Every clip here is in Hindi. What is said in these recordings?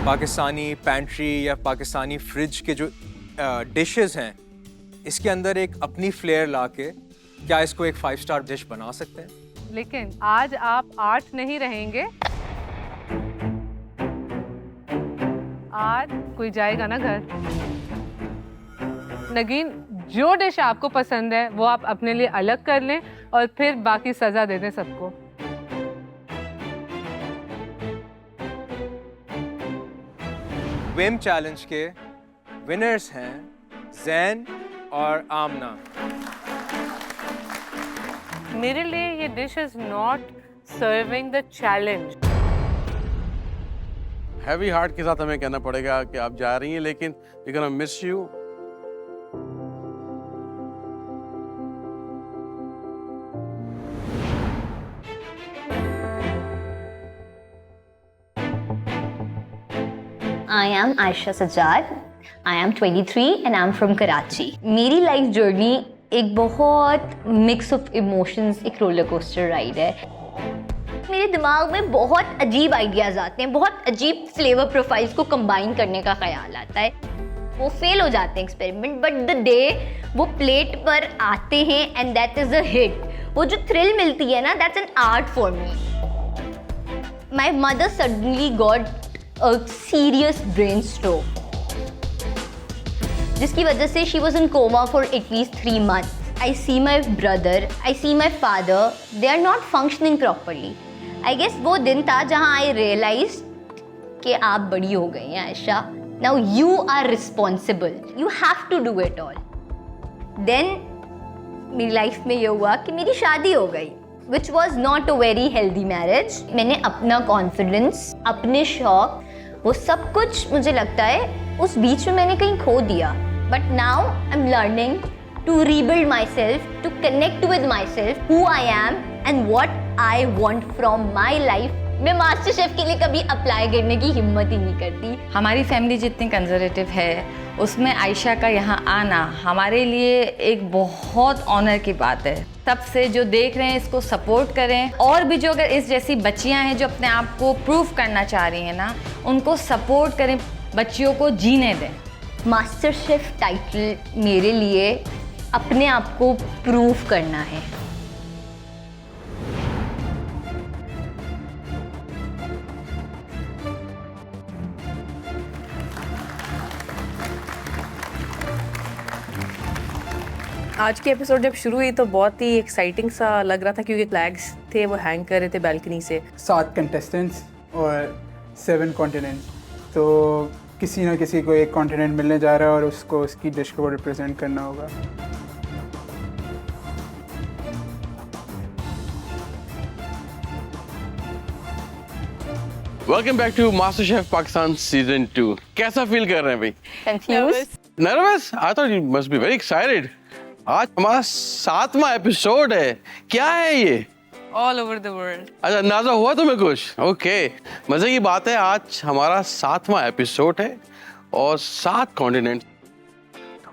पाकिस्तानी पैंट्री या पाकिस्तानी फ्रिज के जो डिशेस हैं, इसके अंदर एक अपनी फ्लेयर लाके क्या इसको एक 5 स्टार डिश बना सकते हैं? लेकिन आज आप 8 नहीं रहेंगे, आज कोई जाएगा ना घर। नगीन, जो डिश आपको पसंद है वो आप अपने लिए अलग कर लें और फिर बाकी सजा दे दें सबको। विम चैलेंज के विनर्स हैं जैन और आमना। मेरे लिए ये dish is not serving the challenge. Heavy heart के साथ हमें कहना पड़ेगा कि आप जा रही हैं, लेकिन we gonna miss you. I am Aisha Sajjad. I am 23 and I am from Karachi. मेरी लाइफ जर्नी एक बहुत मिक्स ऑफ इमोशंस, एक रोलर कोस्टर राइड है। मेरे दिमाग में बहुत अजीब आइडियाज आते हैं, बहुत अजीब फ्लेवर प्रोफाइल्स को कंबाइन करने का ख्याल आता है। वो फेल हो जाते हैं एक्सपेरिमेंट, बट द डे वो प्लेट पर आते हैं and that is a hit, वो जो थ्रिल मिलती है ना, that's an art for me. My mother suddenly got a serious brain stroke, जिसकी वजह से she was in coma for at least 3 months. I see my brother, I see my father, they are not functioning properly. I guess वो दिन था जहाँ I realized कि आप बड़ी हो गई हैं Ayesha. Now you are responsible. You have to do it all. Then मेरी लाइफ में ये हुआ कि मेरी शादी हो गई, which was not a very healthy marriage. मैंने अपना कॉन्फिडेंस, अपने शौक, वो सब कुछ मुझे लगता है उस बीच में मैंने कहीं खो दिया. But now I am learning to rebuild myself, to connect with myself, who I am and what I want from my life. मैं मास्टर शेफ के लिए कभी अप्लाई करने की हिम्मत ही नहीं करती. हमारी फैमिली जितनी कंजर्वेटिव है, उसमें आयशा का यहाँ आना हमारे लिए एक बहुत ऑनर की बात है. तब से जो देख रहे हैं इसको सपोर्ट करें, और भी जो अगर इस जैसी बच्चियाँ हैं जो अपने आप को प्रूव करना चाह रही हैं ना, उनको सपोर्ट करें, बच्चियों को जीने दें. मास्टर शेफ टाइटल मेरे लिए अपने आप को प्रूव करना है. आज की एपिसोड जब शुरू हुई तो बहुत ही एक्साइटिंग सा लग रहा था, क्योंकि फ्लैग्स थे वो हैंग कर रहे थे बैल्कनी से. 7 कंटेस्टेंट्स और 7 कॉन्टिनेंट्स, तो किसी ना किसी को एक कॉन्टिनेंट मिलने जा रहा है और उसको उसकी डिश को रिप्रेजेंट करना होगा. Welcome back to master chef Pakistan season 2. कैसा फील कर रहे हैं भाई? Confuse, nervous? I thought you must be very excited. आज हमारा 7वां एपिसोड है. क्या है ये? All over the world. अच्छा, अंदाजा हुआ तुम्हें कुछ? ओके, मजे की बात है. आज हमारा 7वां एपिसोड है और 7 कॉन्टिनेंट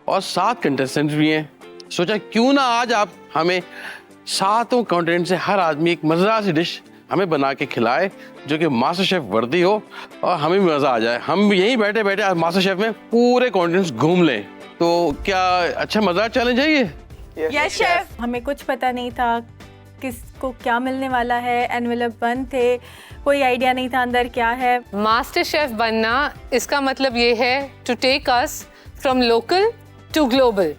और 7 कंटेस्टेंट्स भी हैं. सोचा क्यों ना आज आप हमें 7 कॉन्टिनेंट से हर आदमी एक मजेदार सी डिश हमें बना के खिलाए जो कि मास्टर शेफ वर्दी हो और हमें भी मजा आ जाए. हम यहीं बैठे बैठे आज मास्टर शेफ में पूरे कॉन्टिनेंट्स घूम लें. तो क्या अच्छा मजेदार चैलेंज है ये? Yes chef. हमें कुछ पता नहीं था किसको क्या मिलने वाला है. एनवेलप बंद थे, कोई आइडिया नहीं था अंदर क्या है. मास्टर शेफ बनना इसका मतलब ये है to take us from local to global,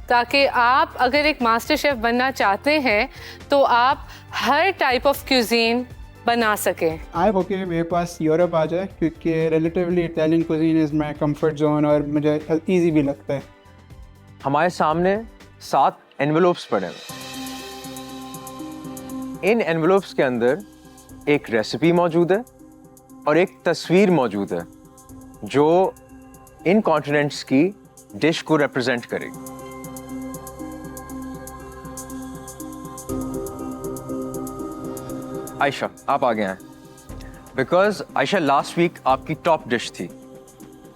ताकि आप अगर एक मास्टर शेफ बनना चाहते हैं तो आप हर टाइप ऑफ क्यूजीन बना सकें. आई होप कि मेरे पास यूरोप आ जाए, क्योंकि relatively Italian cuisine is my comfort zone और मुझे इजी भी लगता है. हमारे सामने 7 एनवेलोप्स पड़े हैं. इन एनवेलोप्स के अंदर एक रेसिपी मौजूद है और एक तस्वीर मौजूद है जो इन कॉन्टिनेंट्स की डिश को रिप्रेजेंट करेगी. आयशा, आप आगे आए. बिकॉज आयशा लास्ट वीक आपकी टॉप डिश थी.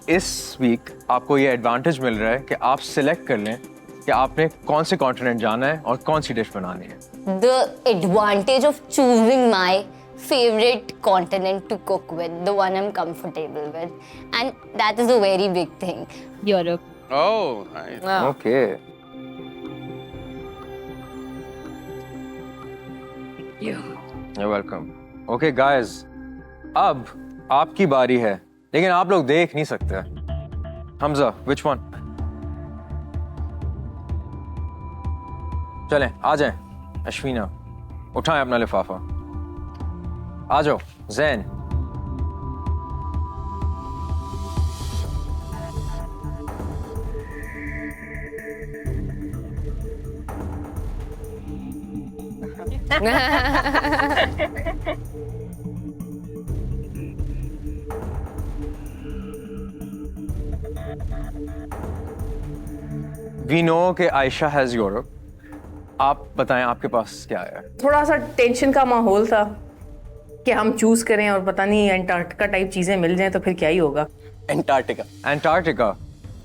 इस वीक आपको ये एडवांटेज मिल रहा है कि आप सिलेक्ट कर लें कि आपने कौन से कॉन्टिनेंट जाना है और कौन सी डिश बनानी है. The advantage of choosing my favorite continent to cook with, the one I'm comfortable with, and that is a very big thing. Europe. Oh, nice. Okay. You're welcome. Okay guys, अब आपकी बारी है, लेकिन आप लोग देख नहीं सकते। Hamza, which one? चलें, आ जाएं। अश्विना, उठाएं अपना लिफाफा। आ जाओ, ज़ैन। We know कि आयशा has Europe. आप बताएं आपके पास क्या है? थोड़ा सा टेंशन का माहौल था कि हम चूज करें और पता नहीं अंटार्कटिका टाइप चीजें मिल जाएं तो फिर क्या ही होगा। Antarctica. Antarctica.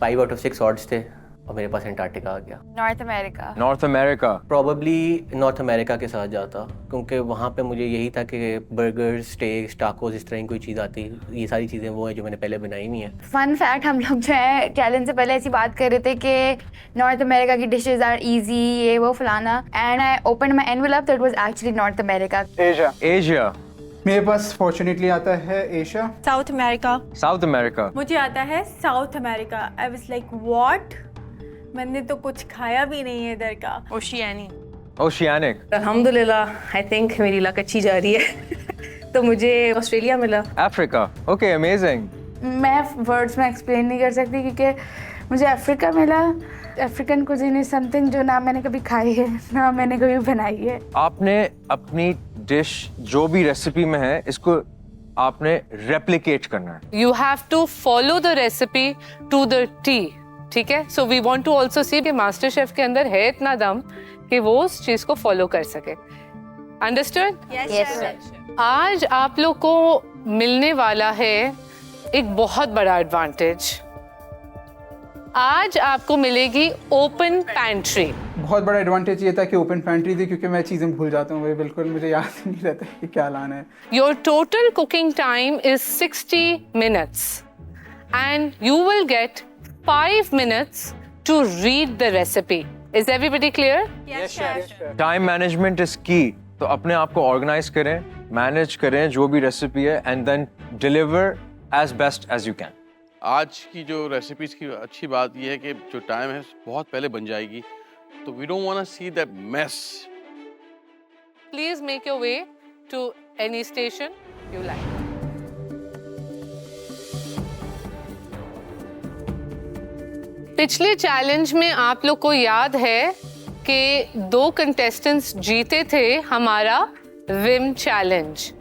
5 out of 6 odds थे और मेरे पास एंटार्क्टिका आ गया। North America. North America. Probably north America के साथ जाता, क्योंकि वहाँ पे मुझे यही था कि बर्गर्स, स्टेक्स, टाकोस, इस तरह की कोई चीज़ आती। ये सारी चीज़ें वो हैं जो मैंने पहले बनाई हुई हैं। फन फैक्ट, हम लोग जो है चैलेंज से पहले ऐसी बात कर रहे थे कि नॉर्थ अमेरिका की डिशेज आर इजी, ये वो फलाना, and I open my envelope that was actually north America. Asia. Asia. मेरे पास फॉर्चुनेटली आता है Asia. South America. South America. मुझे आता है south America. I was like what, मैंने तो कुछ खाया भी नहीं है इधर का। ओशियानी। ओशियानिक। अल्हम्दुलिल्लाह, आई थिंक मेरी लक अच्छी जा रही है। तो मुझे ऑस्ट्रेलिया मिला। अफ्रीका। Okay, amazing. मैं वर्ड्स में एक्सप्लेन नहीं कर सकती क्योंकि मुझे अफ्रीका मिला। अफ्रीकन कुजीन इज समथिंग जो ना मैंने कभी खाई है ना मैंने कभी बनाई है। आपने अपनी डिश जो भी रेसिपी में है इसको आपने रेप्लिकेट करना है। You have to follow the recipe to the T. ठीक है? So we want to also see कि मास्टर शेफ के अंदर है इतना दम कि वो उस चीज को फॉलो कर सके। Understood? Yes, sir. आज आप लोग को मिलने वाला है एक बहुत बड़ा एडवांटेज। आज आपको मिलेगी ओपन पैंट्री। बहुत बड़ा एडवांटेज ये था कि ओपन पैंट्री थी, क्योंकि मैं चीज़ें भूल जाता हूँ, वही बिल्कुल मुझे याद ही नहीं रहता कि क्या लाना है। Your total cooking time is 60 minutes and you will get 5 minutes to read the recipe. Is everybody clear? Yes, sir. Time management is की, तो अपने आप को ऑर्गेनाइज करें, मैनेज करें जो भी रेसिपी है, and then deliver as best as you can. आज की जो रेसिपीज की अच्छी बात यह है कि जो टाइम है बहुत पहले बन जाएगी, तो we don't want to see that mess. Please make your way to any station you like. पिछले चैलेंज में आप लोग को याद है कि 2 कंटेस्टेंट्स जीते थे हमारा विम चैलेंज।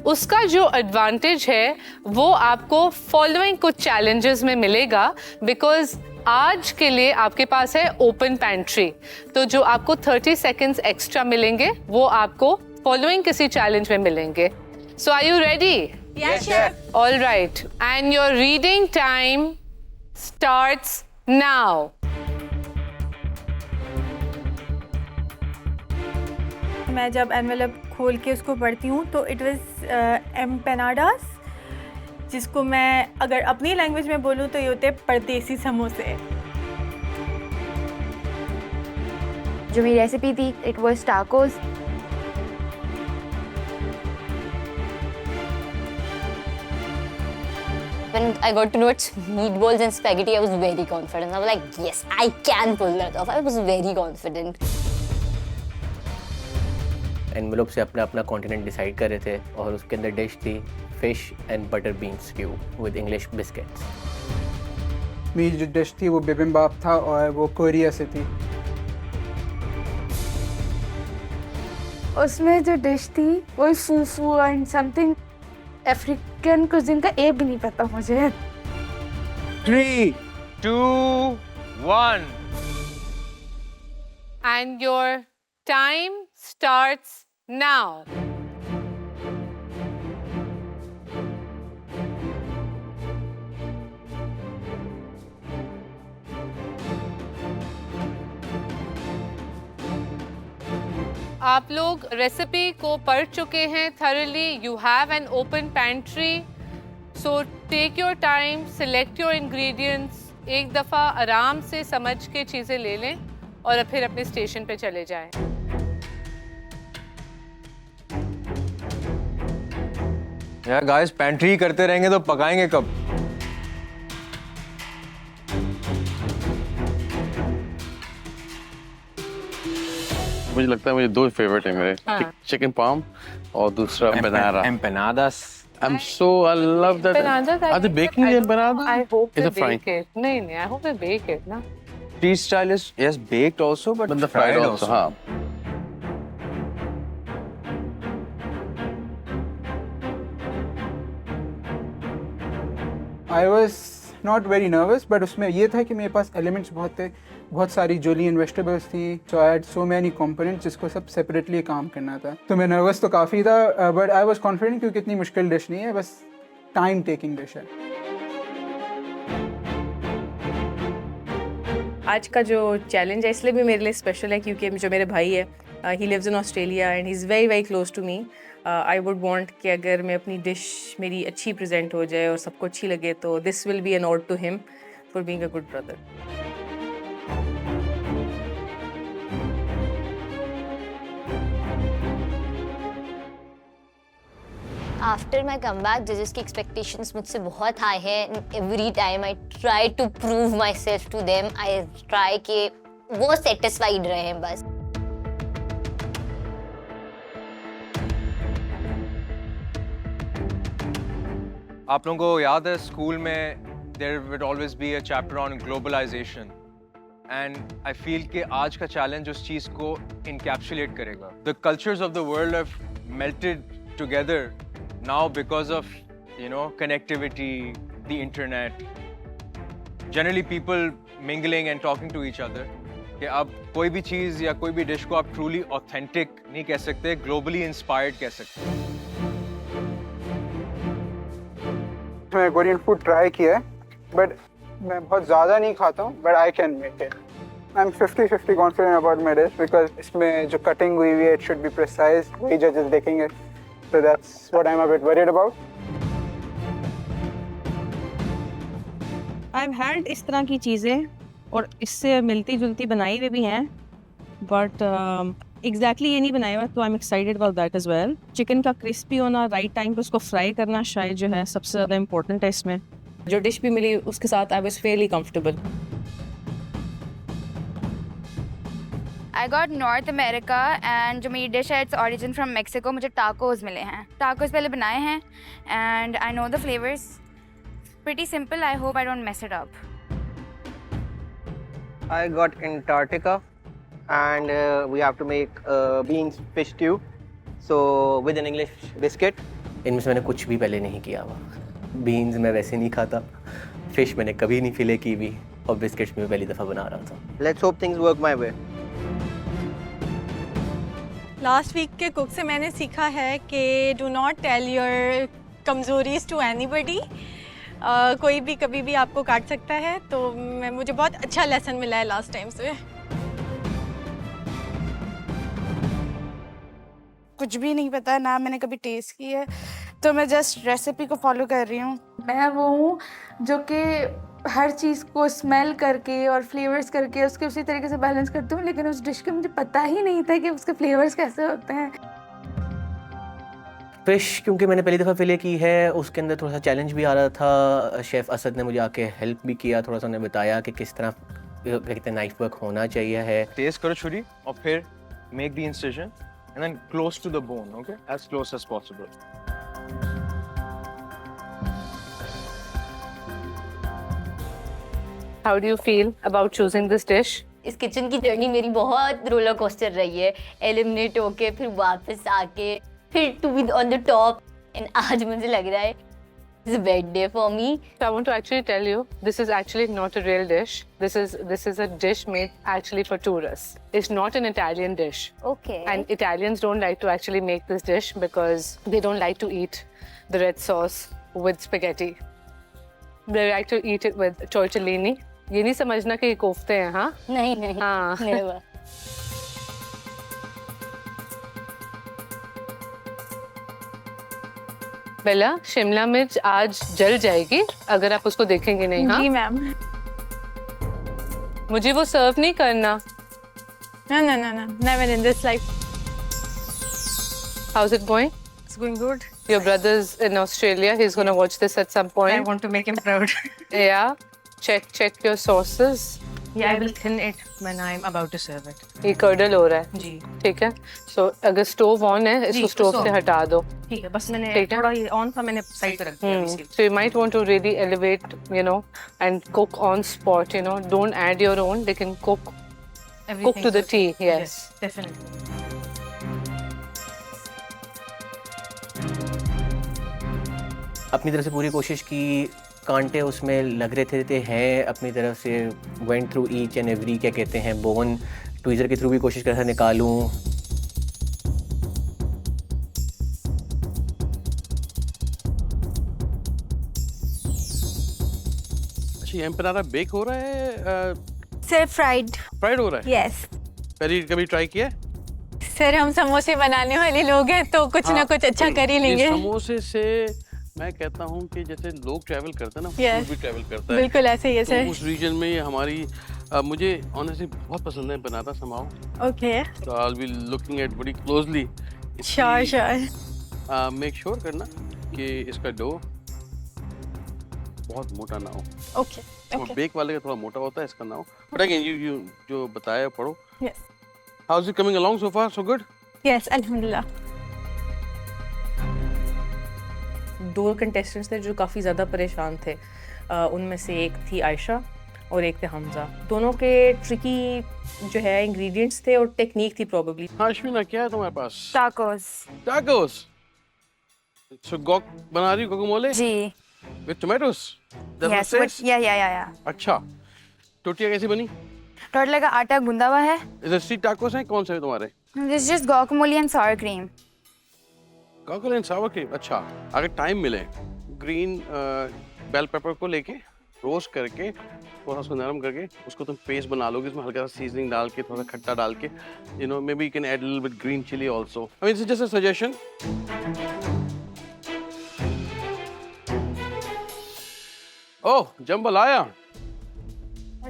उसका जो एडवांटेज है वो आपको फॉलोइंग कुछ चैलेंजेस में मिलेगा, बिकॉज आज के लिए आपके पास है ओपन पैंट्री। तो जो आपको 30 सेकेंड्स एक्स्ट्रा मिलेंगे वो आपको फॉलोइंग किसी चैलेंज में मिलेंगे। So are you ready? Yes, chef. All right. And your reading time starts now. मैं जब एनवेलप खोल के उसको पढ़ती हूँ तो इट वाज एम्पेनाडास, जिसको मैं अगर अपनी लैंग्वेज में बोलूँ तो ये होते हैं परदेसी समोसे। जो मेरी रेसिपी थी it was tacos. When I got to know it's meatballs and spaghetti, I was very confident. I was like, yes, I can pull that off. I was very confident. Envelope से अपना अपना कॉन्टिनेंट डिसाइड कर रहे थे और उसके अंदर डिश थी fish and butter bean stew with English biscuits. मेरी जो डिश थी वो बिबिम्बाप था और वो कोरिया से थी। उसमें जो डिश थी वो फूफू एंड समथिंग अफ्रीकन कुजिन का ए भी नहीं पता मुझे। 3, 2, 1. And your time starts now. आप लोग रेसिपी को पढ़ चुके हैं thoroughly. You have an open pantry. So take your time, select your ingredients. एक दफ़ा आराम से समझ के चीज़ें ले लें और फिर अपने स्टेशन पे चले जाएं. यार गाइस, पैंट्री करते रहेंगे तो पकाएंगे कब? मुझे लगता है मुझे दो फेवरेट है मेरे, चिकन पाम और दूसरा बनाना. Empanadas. I love that. Empanadas, Are they baking the empanada? I hope Is they it frying? bake it. नहीं, I hope they bake it ना. Street style is yes baked also, but the fried also. हाँ. I was not very nervous, but उसमें ये था कि मेरे पास एलिमेंट्स बहुत थे, बहुत सारी जुलियन वेजिटेबल्स थी, so I had so many components जिसको सब सेपरेटली काम करना था. तो मैं नर्वस तो काफ़ी था, बट आई वाज कॉन्फिडेंट क्योंकि इतनी मुश्किल डिश नहीं है, बस टाइम टेकिंग डिश है. आज का जो चैलेंज है इसलिए भी मेरे लिए स्पेशल है क्योंकि जो मेरे भाई है, he lives in Australia and he is very very close to me. I would want कि अगर मैं अपनी डिश मेरी अच्छी प्रेजेंट हो जाए और सबको अच्छी लगे तो this will be an ode to him for being a good brother. After my comeback जजेस की एक्सपेक्टेशंस मुझसे बहुत हाई हैं. Every time I try to prove myself to them. I try कि वो सेटिस्फाइड रहें बस. आप लोगों को याद है स्कूल में there would always be a chapter on globalization, and I feel कि आज का चैलेंज उस चीज़ को encapsulate करेगा. The cultures of the world have melted together now because of, you know, connectivity, the internet. Generally people mingling and talking to each other. कि अब कोई भी चीज़ या कोई भी डिश को आप truly authentic नहीं कह सकते, globally inspired कह सकते हैं. मैं कोरियन फूड ट्राई किया है, बट मैं बहुत ज़्यादा नहीं खाता हूँ, but I can make it. I am 50-50 confident about my dish because इसमें जो कटिंग हुई हुई है इट शुड बी प्रिसाइज. वही जजेस देखेंगे, so that's what I am a bit worried about. I have had इस तरह की चीज़ें और इससे मिलती जुलती बनाई हुई भी हैं, बट एग्जैक्टली ये नहीं बनाया हुआ, तो I am excited about that as well. Chicken का क्रिस्पी होना, राइट टाइम पे उसको फ्राई करना शायद जो है सबसे ज़्यादा इम्पोर्टेंट है इसमें. जो डिश भी मिली उसके साथ I was Fairlie comfortable. I got north America and जो मेरी डिश है इट्स ओरिजिन फ्रॉम मेक्सिको. मुझे टाकोज मिले हैं. टाकोज पहले बनाए हैं and I know the flavours. Pretty simple. I hope I don't mess it up. I got Antarctica and we have to make beans fish stew, so with an English biscuit. इनमें से मैंने कुछ भी पहले नहीं किया हुआ. बीन्स मैं वैसे नहीं खाता, फिश मैंने कभी नहीं फिले की भी, और बिस्किट्स में पहली दफ़ा बना रहा था. Let's hope things work my way. Last week के कुक से मैंने सीखा है कि डू नॉट टेल योर कमज़ोरीज टू एनीबडी. कोई भी कभी भी आपको काट सकता है, तो मुझे बहुत अच्छा लेसन मिला है लास्ट टाइम से. कुछ भी नहीं पता ना, मैंने कभी टेस्ट की है, तो मैं जस्ट रेसिपी को फॉलो कर रही हूँ. मैं वो हूँ जो कि हर चीज़ को स्मेल करके और फ्लेवर्स करके उसके उसी तरीके से बैलेंस करती हूँ, लेकिन उस डिश का मुझे पता ही नहीं था कि उसके फ्लेवर्स कैसे होते हैं. फिश क्योंकि मैंने पहली दफ़ा फिले की है, उसके अंदर थोड़ा सा चैलेंज भी आ रहा था. शेफ़ असद ने मुझे आके हेल्प भी किया, थोड़ा सा उन्हें बताया कि किस तरह कहते हैं नाइफ वर्क होना चाहिए है. टेस्ट करो छुरी और फिर make the incision and then close to the bone, okay? As close as possible. How do you feel about choosing this dish? इस किचन की जर्नी मेरी बहुत रोलर कोस्टर रही है. एलिमिनेट होके फिर वापस आके फिर to be on the top, and आज मुझे लग रहा है it's a bad day for me. So I want to actually tell you, this is actually not a real dish. This is a dish made actually for tourists. It's not an Italian dish. Okay. And Italians don't like to actually make this dish because they don't like to eat the red sauce with spaghetti. They like to eat it with tortellini. ये नहीं समझना कि ये कोफ्ते हैं, हाँ? नहीं. हाँ. Never. बेला, शिमला मिर्च आज जल जाएगी अगर आप उसको देखेंगे नहीं। हाँ? जी मैम। मुझे वो सर्व नहीं करना। No, no, no, no. Never in this life. How's it going? It's going good. Your brother's in Australia. He's gonna watch this at some point. I want to make him proud. Yeah. Check your sauces. Yeah, I will thin it when I'm about to serve it. ये कर्डल हो रहा है। जी। ठीक है। So अगर स्टोव ऑन है, इसको स्टोव से हटा दो। ठीक है, बस मैंने ठीक है। थोड़ा ये ऑन था, मैंने साइड पे रख दिया इसके। So you might want to really elevate, you know, and cook on spot. You know, don't add your own. They can cook to the tea. Yes. Definitely. अपनी तरफ से पूरी कोशिश की, कांटे उसमें लग रहे थे हैं अपनी तरफ से, went through each and every, क्या कहते हैं, बोन, ट्वीज़र के थ्रू भी कोशिश कर रहा था निकालूं। अच्छा, ये एम्पनारा बेक हो रहा है? Sir, fried. फ्राइड हो रहा है? Yes. पहले कभी ट्राई किया है? सर हम समोसे बनाने वाले लोग हैं तो कुछ ना कुछ अच्छा कर ही लेंगे। ये समोसे से मैं कहता हूँ कि जैसे लोग ट्रैवल करते हैं ना, Yes. फूड भी ट्रैवल करता है। बिल्कुल ऐसे ही है तो सर। उस रीजन में ये हमारी मुझे ऑनेस्टली बहुत पसंद है बनाता समाओ। Okay. So I'll be looking at very closely. Sure. Make sure करना कि इसका डो बहुत मोटा ना हो। ओके। और बेक वाले का थोड़ा मोटा होता है, इसका ना हो। बट अगेन यू जो बताया पढ़ो। Yes. How's it coming along so far? So good? Yes, अल्हम्दुलिल्लाह। दो कंटेस्टेंट्स थे जो काफ़ी ज़्यादा परेशान थे। उनमें से एक थी आयशा और एक थे हमजा। दोनों के ट्रिकी जो है इंग्रेडिएंट्स थे और टेक्निक थी प्रोबेबली। हाँ अश्विना, क्या है तुम्हारे पास? टाकोस। Tacos. So गॉक बना रही हो, गुआकामोले? जी। With tomatoes? That's Yes, what it but says? yeah. अच्छा, टोटिया कैसी बनी? टोटल का आटा गूंदा हुआ है। इधर स्ट्रीट टाकोस हैं, कौन से हैं तुम्हारे? This is just guacamole and sour cream. Guacamole and sour cream, अच्छा। अगर टाइम मिले, ग्रीन बेल पेपर को लेके रोस्ट करके थोड़ा सा नरम करके उसको तुम पेस्ट बना लोगे, इसमें हल्का सा सीजनिंग डाल के, थोड़ा खट्टा डाल के, you know, maybe you can add little bit green chili also. I mean it's just a suggestion. Oh, jumble आया।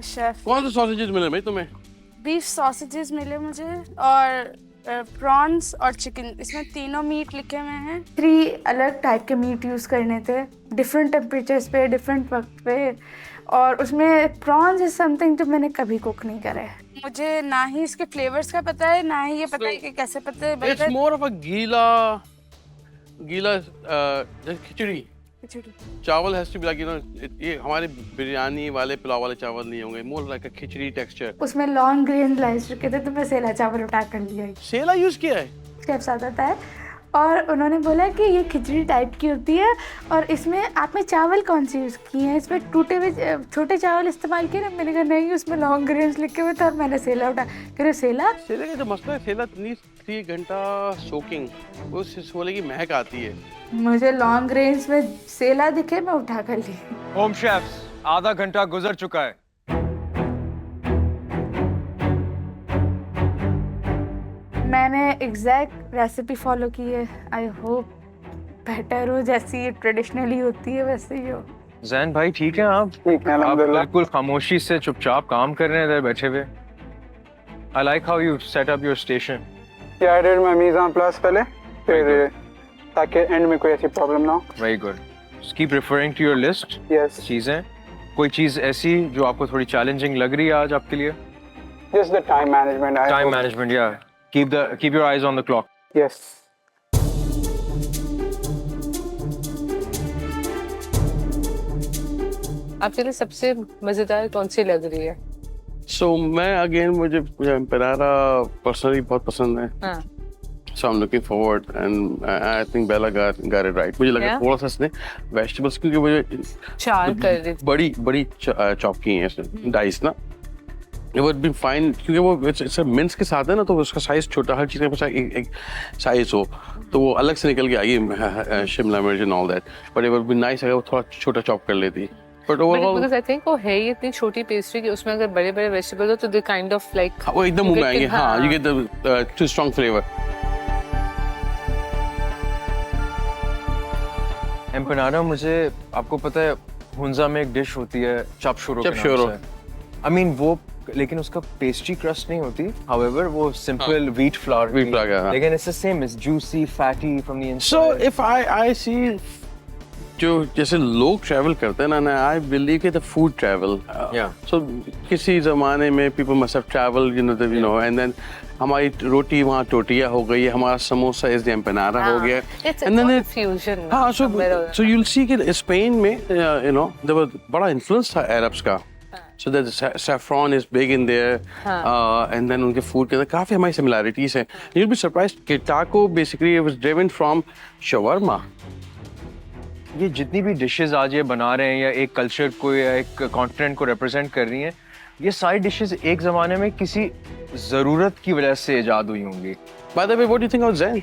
शेफ, कौन से सॉसेजेस मिले भाई तुम्हें? बीफ सॉसेजेस मिले मुझे और प्रॉन्स और चिकन। इसमें तीनों मीट लिखे हुए हैं। 3 अलग टाइप के मीट यूज़ करने थे, डिफरेंट टेम्परेचर्स पे, डिफरेंट वक्त पे। और उसमें प्रॉन्स इज समथिंग जो मैंने कभी कुक नहीं करा है। मुझे ना ही इसके फ्लेवर्स का पता है, ना ही ये पता है कि कैसे पता इट्स है। मोर ऑफ अ गीला खिचड़ी। चावल has to be like, you know, ये हमारे बिरयानी वाले पुलाव वाले चावल नहीं होंगे, more like a khichdi texture. उसमें लॉन्ग ग्रेन राइस रखे थे तो मैं सेला चावल उठा कर लिया। सेला यूज किया है? शेफ साथ आता है और उन्होंने बोला कि ये खिचड़ी टाइप की होती है और इसमें आपने चावल कौन से यूज़ किए हैं, इसमें टूटे हुए छोटे चावल इस्तेमाल किए ना। मैंने कहा नहीं, उसमें लॉन्ग ग्रेन्स लिखे हुए थे और मैंने सेला उठा। कह रहे सेला का जो मसला है, सेला 3 घंटा सोकिंग, उस सोले की महक आती है। मुझे लॉन्ग ग्रेन्स में सेला दिखे, मैं उठा कर ली। होम शेफ्स, आधा घंटा गुजर चुका है। मैंने एग्जैक्ट रेसिपी फॉलो की है। आई होप बेटर हो, जैसी ट्रेडिशनली होती है वैसे ही हो। जैन भाई ठीक है आप? ठीक है, आप अल्हम्दुलिल्लाह। बिल्कुल खामोशी से चुपचाप काम कर रहे हैं इधर बैठे हुए। I like how you set up your station. Yeah, I did my mise en place पहले, फिर ताकि एंड में कोई ऐसी प्रॉब्लम ना हो। Very good. Just keep referring to your list. Yes. चीजें, कोई चीज ऐसी जो आपको थोड़ी चैलेंजिंग लग रही है आज आपके लिए? Just the time management. Time management, yeah. Keep your eyes on the clock. Yes. आपके लिए सबसे मजेदार कौन सी लग रही है? सो मैं अगेन मुझे एम्पेरारा पर्सनली बहुत पसंद है। हाँ। So I'm looking forward and I think Bella got it right. मुझे लगा थोड़ा सा इसने वेजिटेबल्स, क्योंकि मुझे चार कर दी, बड़ी चॉप की हैं इसने, डाइस ना। It would be fine क्योंकि वो इट्स मिंस के साथ है ना, तो उसका साइज छोटा, हर चीज़ का एक साइज हो, तो वो अलग से निकल के आएगी शिमला मिर्च and all that. But it would be nice अगर वो थोड़ा छोटा चॉप कर लेती। But overall because I think वो है ही इतनी छोटी पेस्ट्री कि उसमें अगर बड़े-बड़े वेजिटेबल हो तो दे काइंड ऑफ लाइक वो एकदम मुंह में आएंगे। हाँ, you get the too strong flavor. एम्पनाडा मुझे आपको पता है हुंजा में एक डिश होती है चपशुरो के नाम चपशुरो। से। आई मीन वो लेकिन उसका पेस्ट्री क्रस्ट नहीं होती, हाउएवर वो simple wheat flour Wheat flour का, हाँ। लेकिन it's the same, it's juicy fatty from the So inside. if I see जो जैसे लोग ट्रैवल करते हैं ना, आई बिलीव कि द फूड ट्रैवल सो किसी जमाने में people must have travel you know and then हमारी रोटी वहाँ टोटिया हो गई, हमारा समोसा इस एम्पनाडा हो गया, It's and then a it- fusion. हाँ somewhere so you'll see कि स्पेन में you know there was बड़ा इन्फ्लुएंस था अरब्स का, so that saffron is big in there, and then उनके फूड के अंदर काफी हमारी similarities हैं. You'll be surprised कि taco basically it was driven from shawarma. ये जितनी भी डिशेस आज ये बना रहे हैं या एक कल्चर को या एक कॉन्टिनेंट को रिप्रेजेंट कर रही हैं, ये सारी डिशेस एक जमाने में किसी जरूरत की वजह से इजाद हुई होंगी। By the way, what do you think of Zen?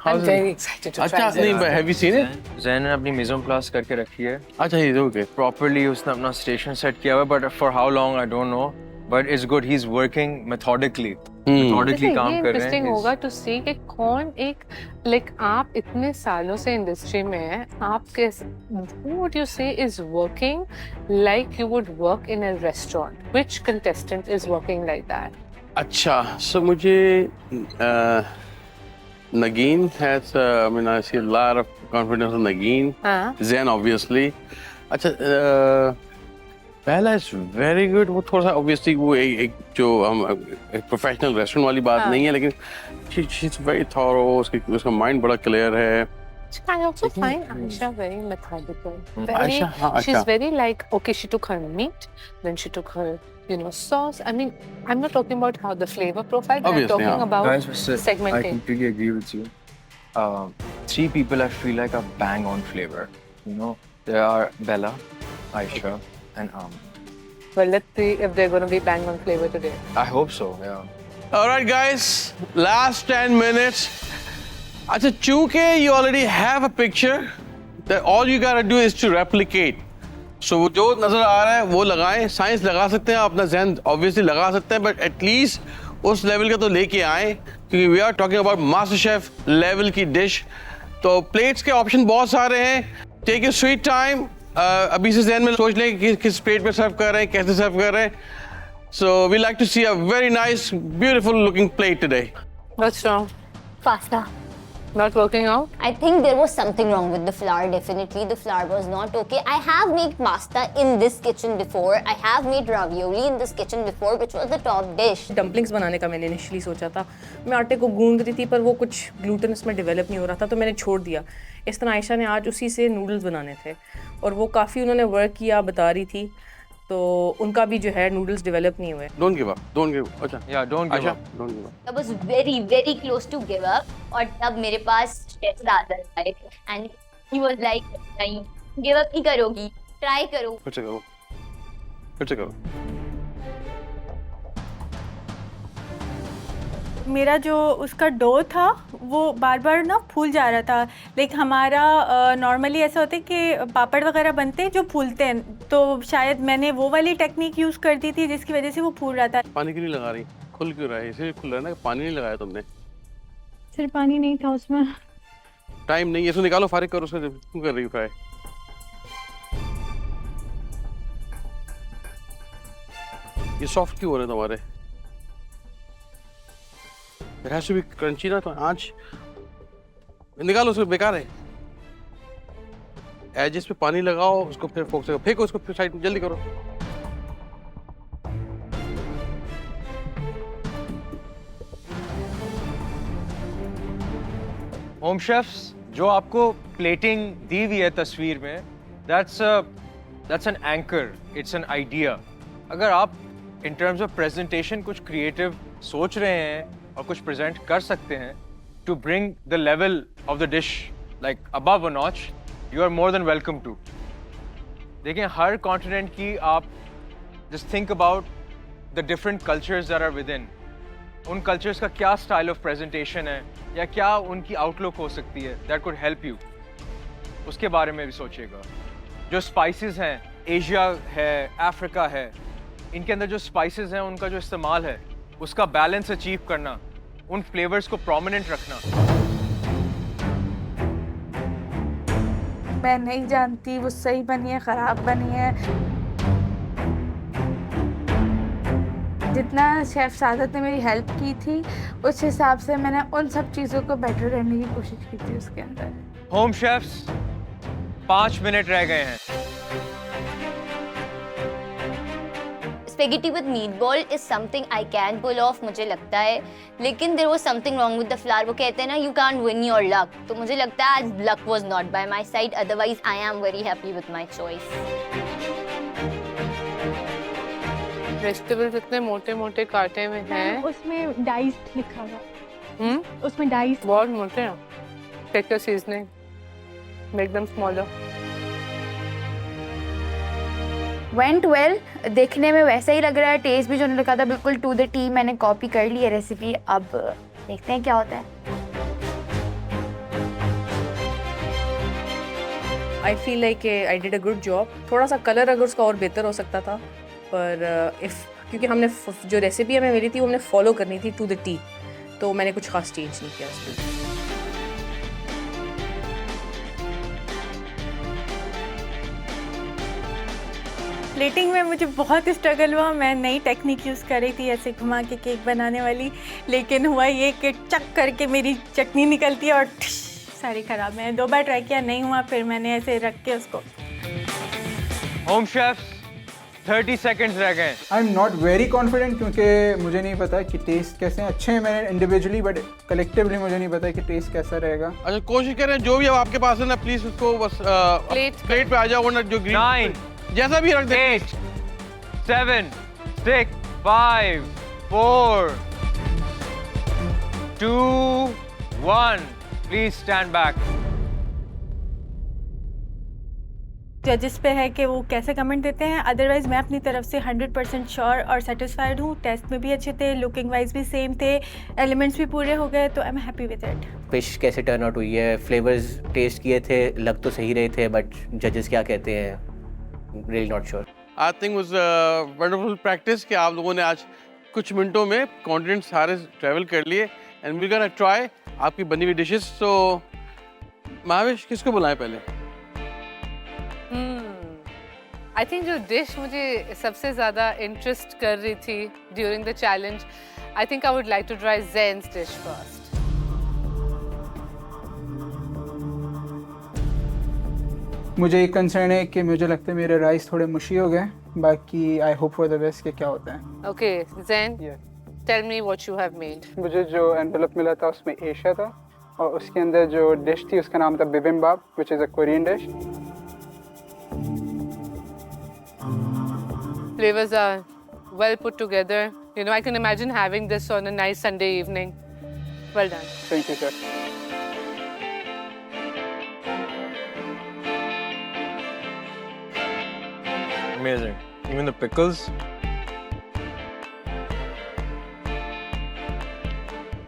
I'm very excited to try अच्छा this. नहीं, but have you seen it? Jain ने अपनी मेज़ोन प्लास करके रखी है, अच्छा ये okay. प्रॉपर्ली उसने अपना स्टेशन सेट किया हुआ है, but for how long I don't no, but it's good, he is working methodically वैसे ये काम कर रहे इंटरेस्टिंग हैं। होगा टू सी कि कौन एक लाइक आप इतने सालों से इंडस्ट्री में हैं, आप कैसे who would you say is working like you would work in a restaurant? Which contestant is working like that? अच्छा, so मुझे Nagin has I mean I see a lot of confidence in Nagin. हाँ Zen obviously. अच्छा पहला इज वेरी गुड, वो थोड़ा सा ऑब्वियसली वो एक जो हम एक प्रोफेशनल रेस्टोरेंट वाली बात नहीं है, लेकिन शी इज वेरी थॉरो, उसका माइंड बड़ा क्लियर है. I also find Aisha very methodical. Very, Aisha, हाँ, she's Aisha. very like, okay, she took her meat, then she took her, sauce. I mean, I'm not talking about how the flavor profile, but I'm Obviously, talking yeah. about Guys, I segmenting. completely agree with you. Three people I feel like are bang on flavor. You know, there are Bella, Aisha, and Well, let's see if they're going to be bang on flavor today. I hope so. Yeah. All right guys, last 10 minutes. अच्छा, चूंकि you already have a picture, that all you gotta do is to replicate. So जो नजर आ रहा है वो लगाएं, साइंस लगा सकते हैं, अपना जहन obviously लगा सकते हैं, but at least उस लेवल का तो लेके आए, क्योंकि we are talking about master chef level की डिश. तो प्लेट्स के ऑप्शन बहुत सारे हैं. Take your sweet time. अभी से जहन में सोच लें कि किस प्लेट पे सर्व कर रहे हैं, कैसे सर्व कर रहे हैं. So we like to see a very nice, beautiful looking plate today. What's wrong? Pasta. Not working out? I think there was something wrong with the flour. Definitely, the flour was not okay. I have made pasta in this kitchen before. I have made ravioli in this kitchen before, which was the top dish. Dumplings बनाने का मैंने इनिशियली सोचा था. मैं आटे को गूंद रही थी, पर वो कुछ ग्लूटेन उसमें डेवलप नहीं हो रहा था, तो मैंने छोड़ दिया. इस तरह आयशा ने आज उसी से नूडल्स बनाने थे, और वो काफ़ी उन्होंने वर्क किया, बता रही थी, तो उनका भी जो है नूडल्स डेवलप नहीं हुए. Don't give up. Don't give up. अच्छा. Yeah, don't give Aisha, up. don't give up. I was very, very close to give up. और तब मेरे पास शेफ दादर आए, and he was like, नहीं, give up नहीं करोगी, try करो. फिर से करो. फिर से करो. मेरा जो उसका डो था वो बार बार ना फूल जा रहा था. लाइक हमारा नॉर्मली ऐसा होता है कि पापड़ वगैरह बनते हैं जो फूलते हैं, तो शायद मैंने वो वाली टेक्निक यूज़ कर दी थी जिसकी वजह से वो फूल रहा था. पानी क्यों नहीं लगा रही? खुल क्यों रहा है? इसीलिए खुल रहा है ना, पानी नहीं लगाया तुमने. सिर्फ पानी नहीं था उसमें. टाइम नहीं है, इसको निकालो, फारिग करो उसको. क्यों कर रही हो फ्राई? ये सॉफ्ट क्यों हो रहे हैं तुम्हारे? It has to be crunchy ना, तो आँच निकालो उसको, बेकार है. एजेस पे पानी लगाओ, उसको फिर फोक से फेंको, उसको फिर साइड में जल्दी करो. होम शेफ्स जो आपको प्लेटिंग दी हुई है तस्वीर में, that's an anchor, it's an idea. अगर आप इन टर्म्स ऑफ प्रेजेंटेशन कुछ क्रिएटिव सोच रहे हैं और कुछ प्रेजेंट कर सकते हैं to bring the level of the dish like above a notch, you are more than welcome to. देखिए हर कॉन्टिनेंट की आप just think about the different cultures that are within. उन कल्चर्स का क्या स्टाइल ऑफ प्रेजेंटेशन है या क्या उनकी आउटलुक हो सकती है दैट कुड हेल्प यू, उसके बारे में भी सोचिएगा. जो स्पाइसेस हैं, एशिया है, अफ्रीका है, इनके अंदर जो स्पाइसेस हैं उनका जो इस्तेमाल है, उसका बैलेंस अचीव करना, उन फ्लेवर्स को प्रोमिनेंट रखना. मैं नहीं जानती वो सही बनी है ख़राब बनी है। जितना शेफ़ सादत ने मेरी हेल्प की थी उस हिसाब से मैंने उन सब चीज़ों को बेटर करने की कोशिश की थी उसके अंदर। होम शेफ्स 5 मिनट रह गए हैं। Spaghetti with meatball is something I can pull off, मुझे लगता है, लेकिन there was something wrong with the flour. वो कहते हैं ना you can't win your luck, तो मुझे लगता है आज luck was not by my side, otherwise I am very happy with my choice. Vegetables इतने मोटे मोटे कांटे में हैं। उसमें डाइस्ड लिखा हुआ, उसमें डाइस्ड बहुत मोटे हैं। Take your seasoning, make them smaller. Went well, देखने में वैसा ही लग रहा है, टेस्ट भी जो उन्होंने लिखा था बिल्कुल टू द टी। मैंने कॉपी कर ली है रेसिपी, अब देखते हैं क्या होता है। I feel like I did a good job. थोड़ा सा कलर अगर उसका और बेहतर हो सकता था, पर क्योंकि हमने जो रेसिपी हमें मिली थी वो हमने फॉलो करनी थी टू द टी, तो मैंने कुछ खास चेंज नहीं किया उसमें। प्लेटिंग में मुझे बहुत स्ट्रगल हुआ। मैं नई टेक्निक यूज़ कर रही थी ऐसे घुमा के केक बनाने वाली, लेकिन हुआ ये कि चक करके मेरी चटनी निकलती है और सारी ख़राब। मैंने 2 बार ट्राई किया, नहीं हुआ, फिर मैंने ऐसे रख के उसको। होम शेफ्स 30 सेकंड्स रह गए। आई एम नॉट वेरी कॉन्फिडेंट क्योंकि मुझे नहीं पता कि टेस्ट कैसे हैं। अच्छे हैं मैंने इंडिविजुअली, बट कलेक्टिवली मुझे नहीं पता कि टेस्ट कैसा रहेगा। अच्छा कोशिश करें जो भी अब आपके पास है ना प्लीज उसको बस प्लेट पे आ जाओ, वरना जो 9 जैसा भी रख दे। 8 7 6 5 4 2 1 प्लीज स्टैंड बैक। जजेस पे है कि वो कैसे कमेंट देते हैं, अदरवाइज मैं अपनी तरफ से 100% श्योर और सेटिस्फाइड हूँ। टेस्ट में भी अच्छे थे, लुकिंग वाइज भी सेम थे, एलिमेंट्स भी पूरे हो गए, तो I am happy with it. Fish कैसे टर्न आउट हुई है, फ्लेवर्स टेस्ट किए थे, लग तो सही रहे थे, बट जजेस क्या कहते हैं, really not sure. I think was wonderful practice कि आप लोगों ने आज कुछ मिनटों में कॉन्टिनेंट सारे ट्रैवल कर लिए एंड वी गोना ट्राई आपकी बनी हुई डिशेस। तो महावेश किसको बुलाएं पहले? आई थिंक जो डिश मुझे सबसे ज़्यादा इंटरेस्ट कर रही थी during the challenge, I think I would like to try Zen's dish first. मुझे एक कंसर्न है कि मुझे लगता है मेरे राइस थोड़े मुशी हो गए, बाकी I hope for the best कि क्या होता है। Okay Zain, tell me what you have made. मुझे जो एनवेलप मिला था उसमें एशिया था और उसके अंदर जो डिश थी उसका नाम था bibimbap, which is a Korean dish. Flavors are well put together. You know, I can imagine having this on a nice Sunday evening. Well done. Thank you, sir. Amazing. Even the pickles.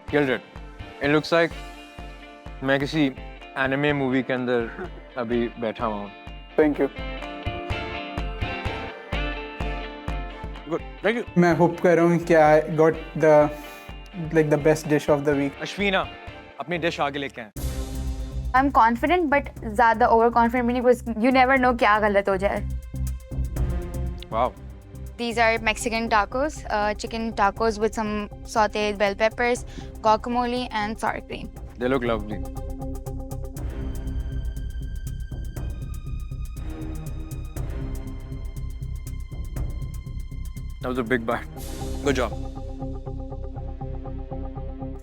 Killed it. It looks like मैं किसी anime movie के अंदर अभी बैठा हुआ हूँ। Thank you. Good, thank you. मैं होप कर रहा हूँ कि I got the best dish of the week. Ashwina अपनी डिश आगे लेके आए। आई एम कॉन्फिडेंट बट ज़्यादा ओवर कॉन्फिडेंट भी नहीं, बिकॉज यू नेवर नो क्या गलत हो जाए। Wow. These are Mexican tacos, chicken tacos with some sauteed bell peppers, guacamole and sour cream. They look lovely. That was a big bite. Good job.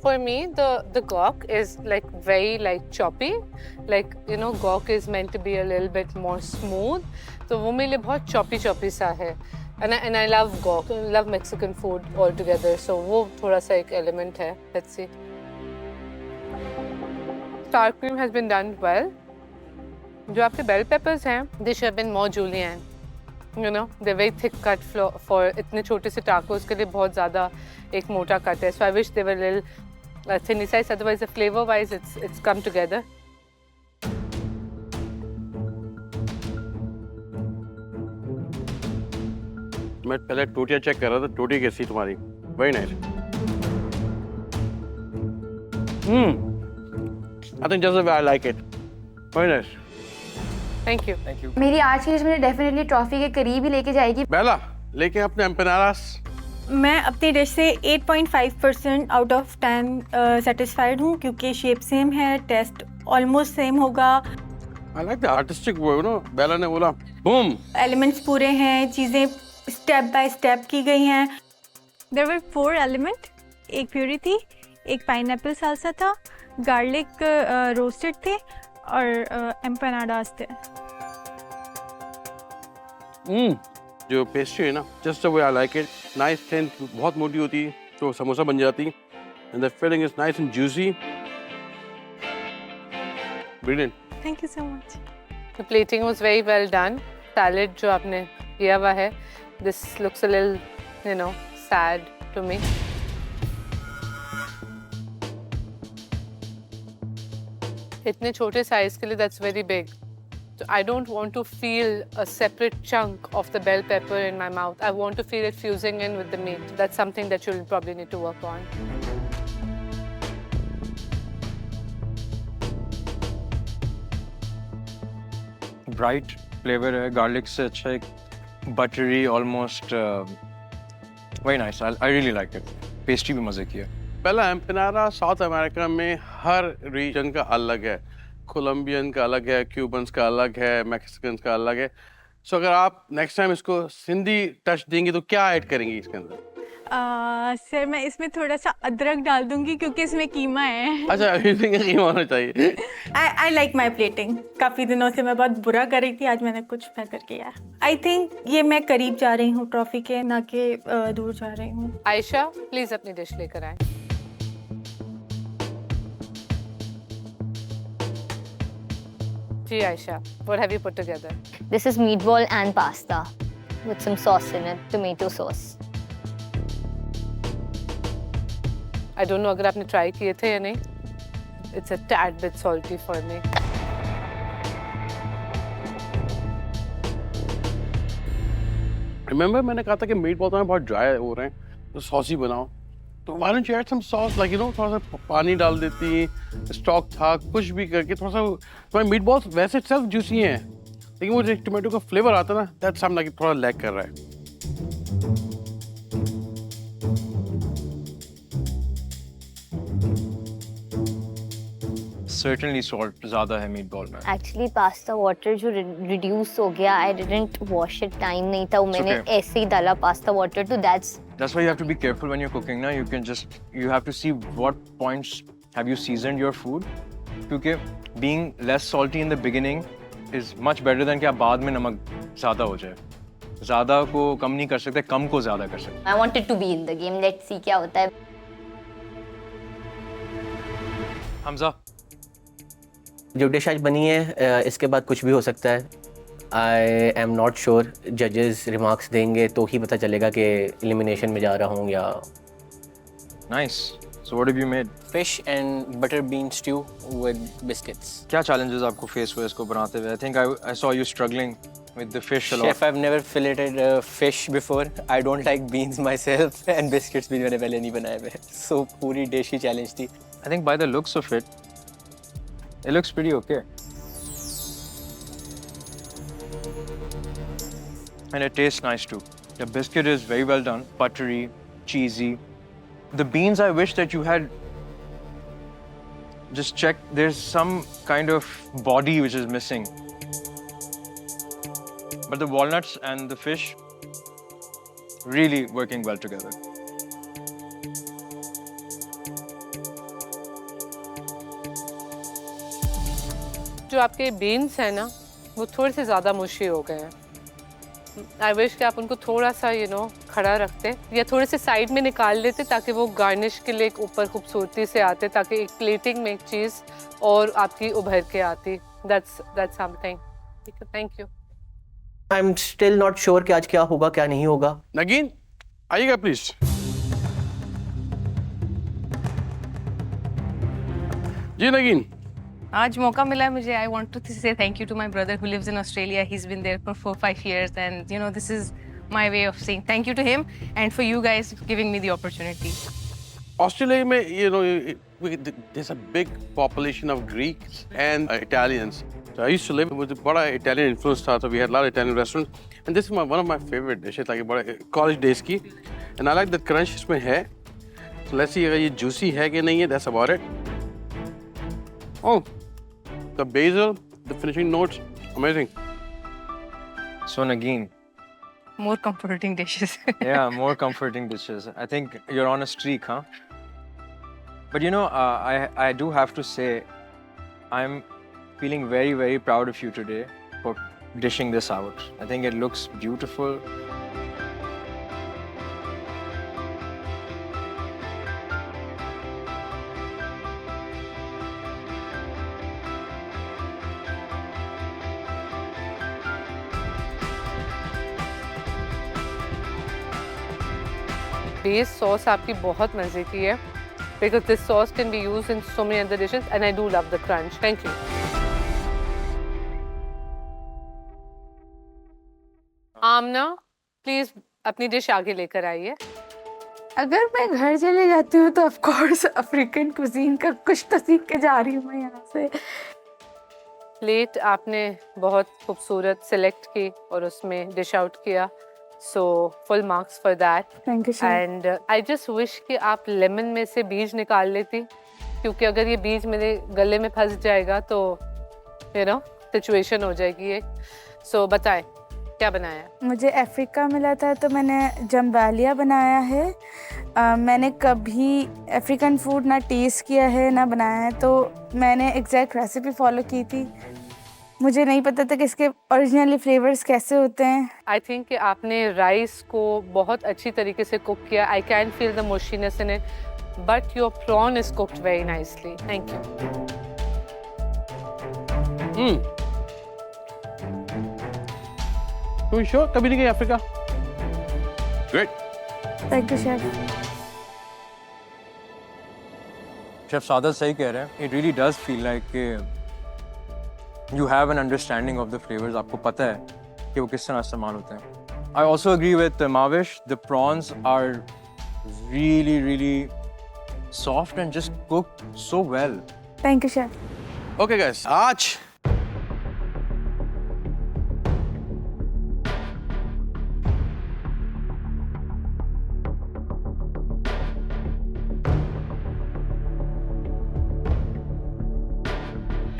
For me, the guac is like very choppy. Like, you know, guac is meant to be a little bit more smooth. तो वो मेरे लिए बहुत choppy सा है. And I love guac. I love Mexican food altogether. So वो थोड़ा सा एक element है. Let's see. Sour cream has been done well. जो आपके bell peppers हैं, they should have been more julienne. You know, they're very thick cut for इतने छोटे से tacos के लिए बहुत ज़्यादा एक मोटा cut है. So I wish they were a little thinly sliced. Otherwise, the flavor wise, it's come together. मैं पहले टोटियाँ चेक कर रहा था, टोटी कैसी तुम्हारी? Very nice. I think just the way I like it. Very nice. Thank you. Thank you. मेरी आज की डिश मुझे डेफिनेटली ट्रॉफी के करीब ही लेके जाएगी। बेला लेके अपने एम्पनारास। मैं अपनी डिश से 8.5% आउट ऑफ 10 सेटिस्फाइड हूँ क्योंकि शेप सेम है, टेस्ट ऑलमोस्ट सेम होगा, I like the artistic way, you know, बेला ने बोला बूम। एलिमेंट्स पूरे हैं, चीज़ें स्टेप बाय स्टेप की गई हैं। देयर वर 4 एलिमेंट, एक प्यूरी थी, एक पाइनएप्पल साल्सा था, गार्लिक रोस्टेड थे और एम्पनाडास थे। जो पेस्ट्री है ना, just the way I like it, nice thin, बहुत मोटी होती है तो समोसा बन जाती है, and the filling is nice and juicy, brilliant. Thank you so much. The plating was very well done. Salad जो आपने किया हुआ है, this looks a little, you know, sad to me. इतने छोटे साइज के लिए that's very big. So I don't want to feel a separate chunk of the bell pepper in my mouth. I want to feel it fusing in with the meat. That's something that you'll probably need to work on. Bright flavor है, garlic से अच्छा एक buttery almost very nice. I really like it. Pastry भी मजे की है। पहला एम्पनारा साउथ अमेरिका में हर रीजन का अलग है, कोलंबियन का अलग है, क्यूबन्स का अलग है, मैक्सिकन का अलग है। सो अगर आप नेक्स्ट टाइम इसको सिंधी टच देंगी तो क्या ऐड करेंगी इसके अंदर? सर मैं इसमें थोड़ा सा अदरक डाल दूंगी क्योंकि इसमें कीमा है। अच्छा, एवरीथिंग का कीमा होना चाहिए। I like my plating. काफ़ी दिनों से मैं बहुत बुरा कर रही थी, आज मैंने कुछ बेहतर किया। आई थिंक ये मैं करीब जा रही हूँ ट्रॉफी के, ना कि दूर जा रही हूँ। आयशा प्लीज अपनी डिश लेकर आए। जी Ayesha, what have you put together? This is meatball and pasta with some sauce in it, tomato sauce. I don't know अगर आपने ट्राई किए थे या नहीं. It's a tad bit salty for me. Remember मैंने कहा था कि मीट बॉल बहुत ड्राई हो रहे हैं तो सॉसी बनाओ, तो why don't you add some sauce, like you know, थोड़ा सा पानी डाल देती, स्टॉक था कुछ भी करके थोड़ा सा। तुम्हारे मीट बॉल्स वैसे सिर्फ जूसी हैं लेकिन वो जो टोमेटो का फ्लेवर आता है ना, दैट्स समथिंग लाइक थोड़ा लैग कर रहा है। Certainly salt ज़्यादा है meatball में। Actually pasta water जो reduce हो गया, I didn't wash it, time नहीं था, मैंने ऐसे ही डाला pasta water, तो that's why you have to be careful when you're cooking ना। You have to see what points have you seasoned your food, क्योंकि being less salty in the beginning is much better than कि आप बाद में नमक ज़्यादा हो जाए। ज़्यादा को कम नहीं कर सकते, कम को ज़्यादा कर सकते। I wanted to be in the game, let's see क्या होता है। हमजा, जो डिश आज बनी है इसके बाद कुछ भी हो सकता है। आई एम नॉट श्योर, जजेस रिमार्क्स देंगे तो ही पता चलेगा कि एलिमिनेशन में जा रहा हूँ या। Nice. So what have you made? Fish and butter bean stew with biscuits. क्या challenges आपको face हुए इसको बनाते हुए? I think I saw you struggling with the fish a lot. Chef, I've never filleted fish before. I don't like beans myself and biscuits भी मैंने पहले नहीं बनाए हुए, so पूरी डिश ही चैलेंज थी। I think by the looks of it, it looks pretty okay. And it tastes nice too. The biscuit is very well done, buttery, cheesy. The beans, I wish that you had just checked. There's some kind of body which is missing. But the walnuts and the fish really working well together. जो आपके बीन्स हैं ना, वो थोड़े से ज़्यादा मुशी हो गए हैं। आई विश कि आप उनको थोड़ा सा खड़ा रखते या थोड़े से साइड में निकाल लेते ताकि वो गार्निश के लिए एक ऊपर खूबसूरती से आते, ताकि एक प्लेटिंग में एक चीज़ और आपकी उभर के आती। That's something. ठीक है, thank you. I am still not sure कि आज क्या होगा क्या नहीं होगा। नगीन आइएगा प्लीज। जी नगीन, आज मौका मिला है मुझे। I want to say thank you to my brother who lives in Australia. He is been there for 4-5 years and this is my way of saying thank you to him and for you guys giving me the opportunity. Australia में there's a big population of Greeks and Italians. So I used to live with बड़ा Italian influence था, so we had a lot of Italian restaurants. And this is one of my favorite dishes, like बड़ा college days की. And I like the crunch इसमें है. So let's see अगर ये juicy है कि नहीं है. That's about it. Oh, the basil, the finishing notes, amazing. So Nagin, More comforting dishes. yeah, more comforting dishes. I think you're on a streak, huh? But you know, I do have to say, I'm feeling very, very proud of you today for dishing this out. I think it looks beautiful. Base sauce आपकी बहुत मज़े की है because this sauce can be used in so many other dishes and I do love the crunch. Thank you. Amna, please अपनी डिश आगे लेकर आइए. अगर मैं घर चले जाती हूँ तो ऑफ कोर्स अफ्रीकन कुजीन का कुछ तो सीख के जा रही हूँ मैं यहाँ से. प्लेट आपने बहुत खूबसूरत सेलेक्ट की और उसमें डिश आउट किया. So full marks for that. Thank you, chef. And I just wish कि आप लेमन में से बीज निकाल लेती, क्योंकि अगर ये बीज मेरे गले में फंस जाएगा तो you know सिचुएशन हो जाएगी एक. So बताएं क्या बनाया? मुझे अफ्रीका मिला था तो मैंने जम्बालिया बनाया है. मैंने कभी अफ्रीकन फूड ना टेस्ट किया है ना बनाया है, तो मैंने एग्जैक्ट रेसिपी फॉलो की थी. मुझे नहीं पता था कि इसके ओरिजिनली फ्लेवर्स कैसे होते हैं. आई थिंक कि आपने राइस को बहुत अच्छी तरीके से कुक किया. I can feel the mushiness in it, but your prawn is cooked very nicely. Thank you. तुम श्योर कभी नहीं गई Africa? Great. Thank you chef. Chef Sadat सही कह रहे हैं. It really does feel like you have an understanding of the flavors. आपको पता है कि वो किस तरह इस्तेमाल होते हैं. I also agree with Mavish. The prawns are really, really soft and just cooked so well. Thank you chef. Okay guys, आज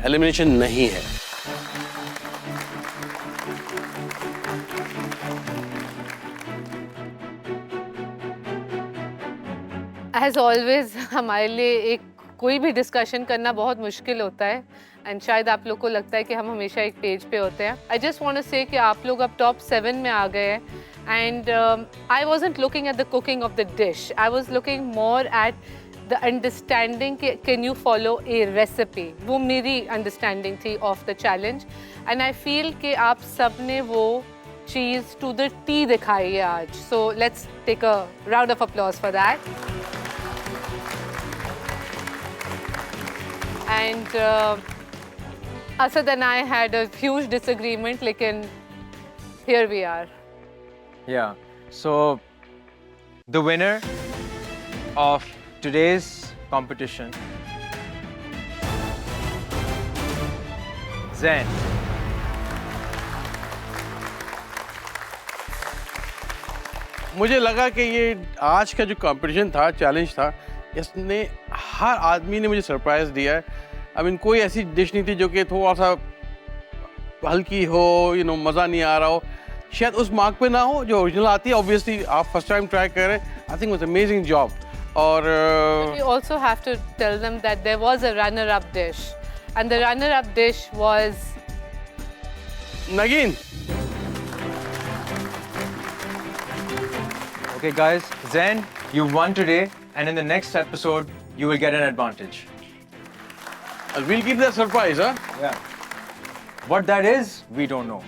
एलिमिनेशन नहीं है. एज ऑलवेज हमारे लिए एक कोई भी डिस्कशन करना बहुत मुश्किल होता है, एंड शायद आप लोग को लगता है कि हम हमेशा एक पेज पे होते हैं. आई जस्ट वांट टू से कि आप लोग अब टॉप 7 में आ गए हैं, and I wasn't looking at the cooking of the dish. I was looking more at the understanding कि can you follow a recipe. वो मेरी अंडरस्टैंडिंग थी of the challenge, and I feel कि आप सब ने वो चीज़ टू द टी दिखाई है आज. So let's take a round of applause for that. And Asad and I had a huge disagreement, lekin here we are. Yeah. So the winner of today's competition, Zen. मुझे लगा कि ये आज का जो कंपटीशन था, चैलेंज था, इसने हर आदमी ने मुझे सरप्राइज दिया है. आई मीन कोई ऐसी डिश नहीं थी जो कि थोड़ा सा हल्की हो, यू नो, मज़ा नहीं आ रहा हो, शायद उस मार्क पे ना हो जो ओरिजिनल आती है. ऑब्वियसली आप फर्स्ट टाइम ट्राई कर रहे हैं. I think was amazing job. और We also have to tell them that there was a runner-up dish, and the runner-up dish was नगीन. Okay, guys, Zen, you won today, and in the next episode, you will get an advantage. We'll keep that surprise, huh? Yeah. What that is, we don't know.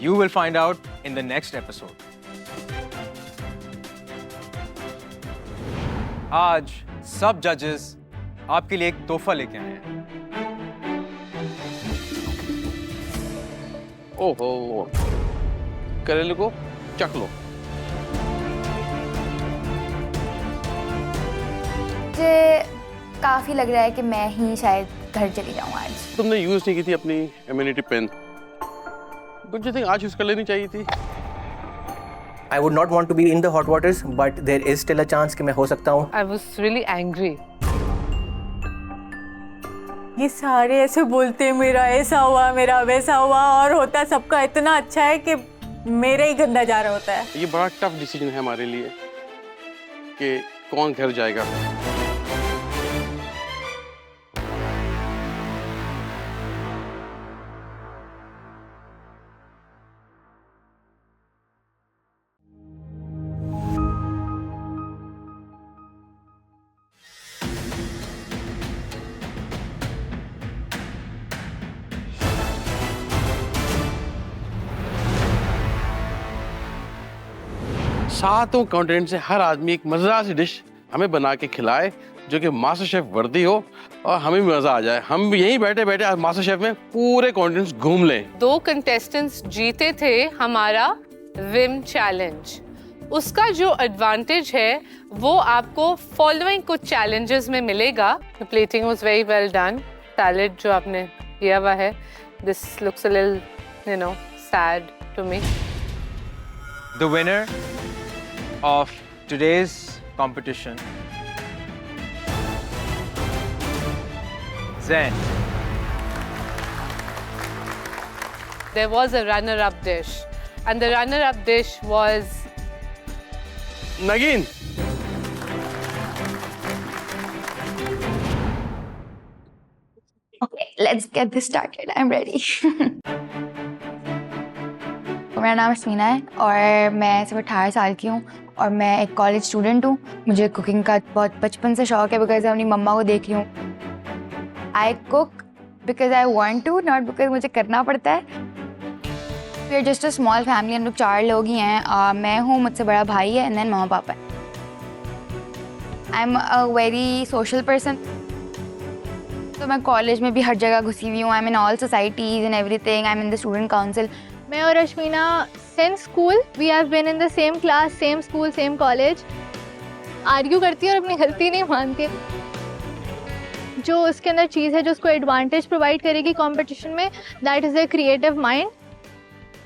You will find out in the next episode. आज सब जजेस आपके लिए एक तोहफा लेके आए हैं. ओहो, करेले को चख लो. मुझे काफ़ी लग रहा है कि मैं ही शायद घर चली जाऊँ आज। तुमने यूज नहीं की थी अपनी इम्यूनिटी पेन, कुछ थिंक आज यूज कर लेनी चाहिए थी। I would not want to be in the hot waters, but there is still a chance कि मैं हो सकता हूँ। I was really angry. ये सारे ऐसे बोलते हैं मेरा ऐसा हुआ मेरा वैसा हुआ, और होता सबका इतना अच्छा है कि मेरा ही गंदा जा रहा होता है। ये बड़ा टफ डिसीजन है हमारे लिए कि कौन घर जाएगा। सातों कॉन्टिनेंट से हर आदमी एक मजेदार सी डिश हमें बना के खिलाए जो कि मास्टर शेफ वर्दी हो और हमें भी मजा आ जाए। हम भी यहीं बैठे बैठे आज मास्टर शेफ में पूरे कॉन्टिनेंट्स घूम लें। 2 कंटेस्टेंट्स जीते थे हमारा विम चैलेंज। उसका जो एडवांटेज है वो आपको फॉलोइंग कुछ चैलेंजेस में मिलेगा। The plating was very well done. Salad जो आपने किया हुआ है, this looks a little you know sad to me. The winner of today's competition, Zen. There was a runner-up dish, and the runner-up dish was नगीन। Okay, let's get this started. I'm ready. मेरा नाम अश्मीना है और मैं सिर्फ 18 साल की हूँ और मैं एक कॉलेज स्टूडेंट हूँ। मुझे कुकिंग का बहुत बचपन से शौक है बिकॉज अपनी मम्मा को देख रही हूँ। I cook because I want to, not because मुझे करना पड़ता है। We are just a small family, हम लोग 4 लोग ही हैं। मैं हूँ, मुझसे बड़ा भाई है एंड देन मम्मा पापा है। I am a very social person, तो मैं कॉलेज में भी हर जगह घुसी हुई हूँ। I am in all societies and everything. I am in the student council. मैं और Ashmina since school we have been in the same class, same school, same college. Argue करती है और अपनी गलती नहीं मानती। जो उसके अंदर चीज़ है जो उसको एडवांटेज प्रोवाइड करेगी कंपटीशन में, that is a creative mind.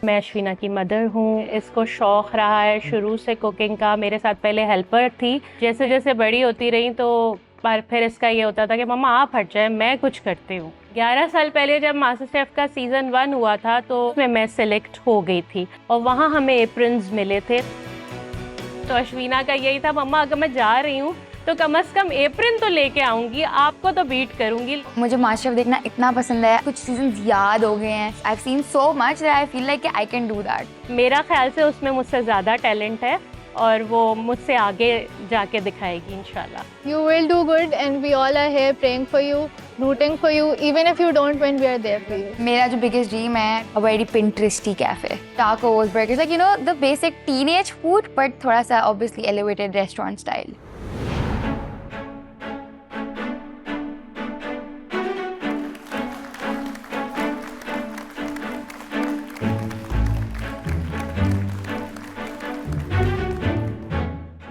मैं अश्विना की मदर हूँ। इसको शौक़ रहा है शुरू से कुकिंग का। मेरे साथ पहले हेल्पर थी, जैसे जैसे बड़ी होती रही तो पर फिर इसका ये होता था कि मम्मा आप हट जाए, मैं कुछ करती हूँ। 11 साल पहले जब मास्टर शेफ का सीज़न 1 हुआ था तो उसमें मैं सिलेक्ट हो गई थी और वहाँ हमें एप्रन्स मिले थे। तो अश्विना का यही था, मम्मा अगर मैं जा रही हूँ तो कम से कम एप्रन तो लेके आऊँगी, आपको तो बीट करूँगी। मुझे मास्टर शेफ देखना इतना पसंद है, कुछ सीजन्स याद हो गए हैं। I have seen so much that I feel like I can do that. मेरा ख्याल से उसमें मुझसे ज़्यादा टैलेंट है और वो मुझसे आगे जाके दिखाएगी इंशाल्लाह। You will do good and we all are here praying for you, rooting for you, even if you don't win, we are there for you. मेरा जो biggest dream है a very Pinteresty cafe, tacos, burgers, like you know the basic teenage food, but थोड़ा सा obviously elevated restaurant style.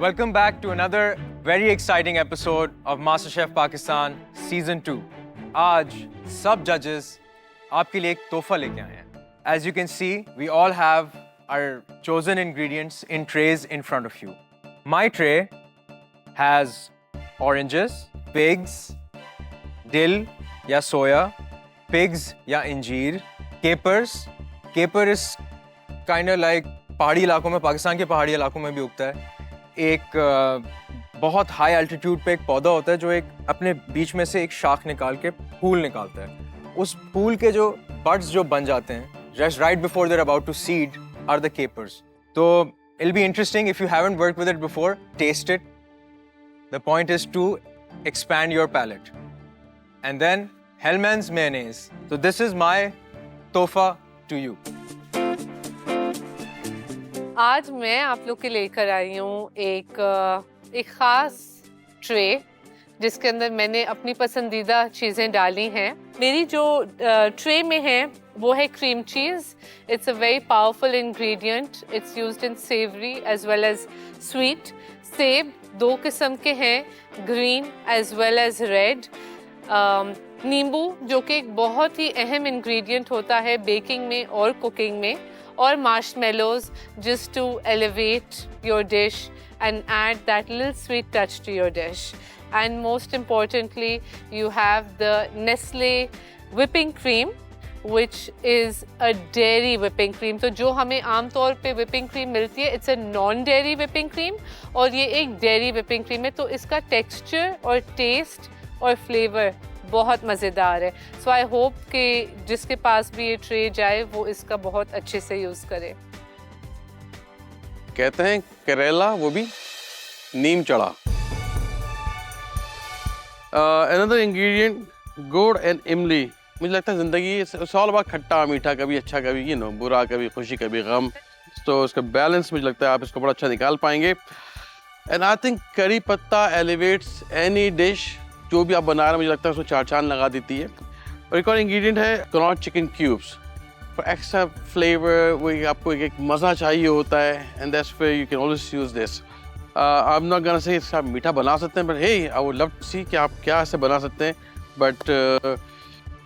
Welcome back to another very exciting episode of MasterChef Pakistan Season 2. आज सब judges आपके लिए एक तोहफा लेके आए हैं. As you can see, we all have our chosen ingredients in trays in front of you. My tray has oranges, pigs, dill या soya, pigs या इंजीर, capers. Caper is kind of like पहाड़ी इलाकों में, पाकिस्तान के पहाड़ी इलाकों में भी उगता है. एक बहुत हाई एल्टीट्यूड पे एक पौधा होता है जो एक अपने बीच में से एक शाख निकाल के फूल निकालता है. उस फूल के जो बड्स जो बन जाते हैं just right before they're about to seed are the capers. तो it'll be interesting if you haven't worked with it before, taste it. The point is to expand your palate. And then Hellman's mayonnaise. So this is my tofa to you. आज मैं आप लोग के लेकर आई हूँ एक ख़ास ट्रे जिसके अंदर मैंने अपनी पसंदीदा चीज़ें डाली हैं। मेरी जो ट्रे में है वो है cream cheese. It's a very powerful ingredient. It's used in savoury as well as sweet. सेब 2 किस्म के हैं, green as well as red. नींबू जो कि एक बहुत ही अहम इंग्रेडिएंट होता है बेकिंग में और कुकिंग में, और marshmallows just to elevate your dish and add that little sweet touch to your dish. And most importantly, you have the Nestle whipping cream, which is a dairy whipping cream. तो जो हमें आम तौर पे whipping cream मिलती है, it's a non-dairy whipping cream, और ये एक dairy whipping cream है, तो इसका texture और taste और flavor बहुत मज़ेदार है। सो आई होप कि जिसके पास भी ये ट्रे जाए वो इसका बहुत अच्छे से यूज़ करे। कहते हैं करेला वो भी नीम चढ़ा। अनदर इंग्रेडिएंट गुड़ एंड इमली। मुझे लगता है ज़िंदगी इट्स ऑल अबाउट खट्टा मीठा, कभी अच्छा कभी बुरा, कभी खुशी कभी गम। तो उसका बैलेंस मुझे लगता है आप इसको बड़ा अच्छा निकाल पाएंगे। एंड आई थिंक करी पत्ता एलिवेट्स एनी डिश। जो भी आप बना रहे हैं मुझे लगता है उसको 4 चांद लगा देती है। और एक और इंग्रेडिएंट है कनॉट chicken cubes for extra flavour. वही आपको एक मज़ा चाहिए होता है, and that's where you can always use this. I am not gonna say आप मीठा बना सकते हैं, but hey I would love to see कि आप क्या ऐसे बना सकते हैं, but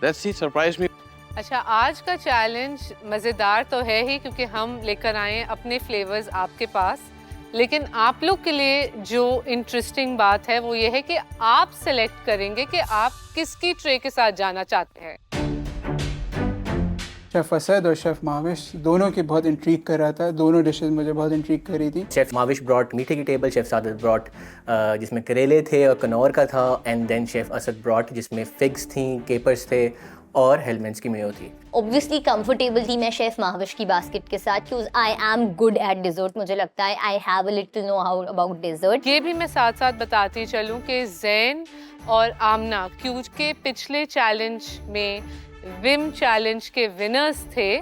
let's see, surprise me. अच्छा, आज का चैलेंज मज़ेदार तो है ही क्योंकि हम लेकर आए हैं अपने फ्लेवर्स आपके पास, लेकिन आप लोग के लिए जो इंटरेस्टिंग बात है वो ये है कि आप सेलेक्ट करेंगे कि आप किसकी ट्रे के साथ जाना चाहते हैं। शेफ़ असद और शेफ़ माविश दोनों की बहुत इंट्रीग कर रहा था। दोनों डिशेस मुझे बहुत इंट्रीग करी थी। शेफ़ माविश ब्रॉट मीठे की टेबल, शेफ़ सादत ब्रॉट जिसमें करेले थे और कनौर का था, and then chef Asad brought जिसमें फिग्स थी, केपर्स थे और हेलमेंट्स की मेयो थी। ऑब्वियसली कंफर्टेबल थी मैं शेफ़ माविश की बास्केट के साथ, क्योंकि I am good at dessert. मुझे लगता है I have a little know how about dessert. ये भी मैं साथ साथ बताती चलूँ कि जैन और आमना क्योंकि पिछले चैलेंज में विम चैलेंज के विनर्स थे,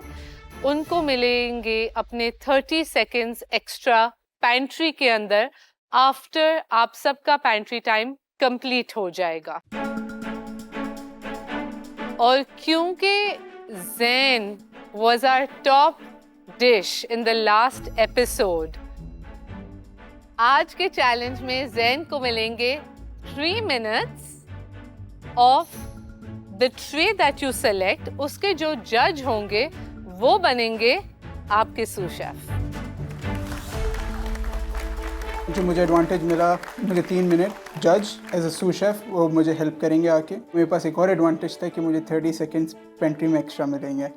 उनको मिलेंगे अपने 30 सेकेंड्स एक्स्ट्रा पैंट्री के अंदर आफ्टर आप सबका पैंट्री टाइम कंप्लीट हो जाएगा। और क्योंकि Jain was our top dish in the last episode, आज के चैलेंज में जैन को मिलेंगे 3 minutes of the tray that you select। उसके जो जज होंगे वो बनेंगे आपके सूस शेफ। जो मुझे एडवांटेज मिला, मुझे 3 मिनट जज एज अ सूस शेफ वो मुझे हेल्प करेंगे आके। मेरे पास एक और एडवांटेज था कि मुझे 30 सेकेंड्स पेंट्री में एक्स्ट्रा मिलेंगे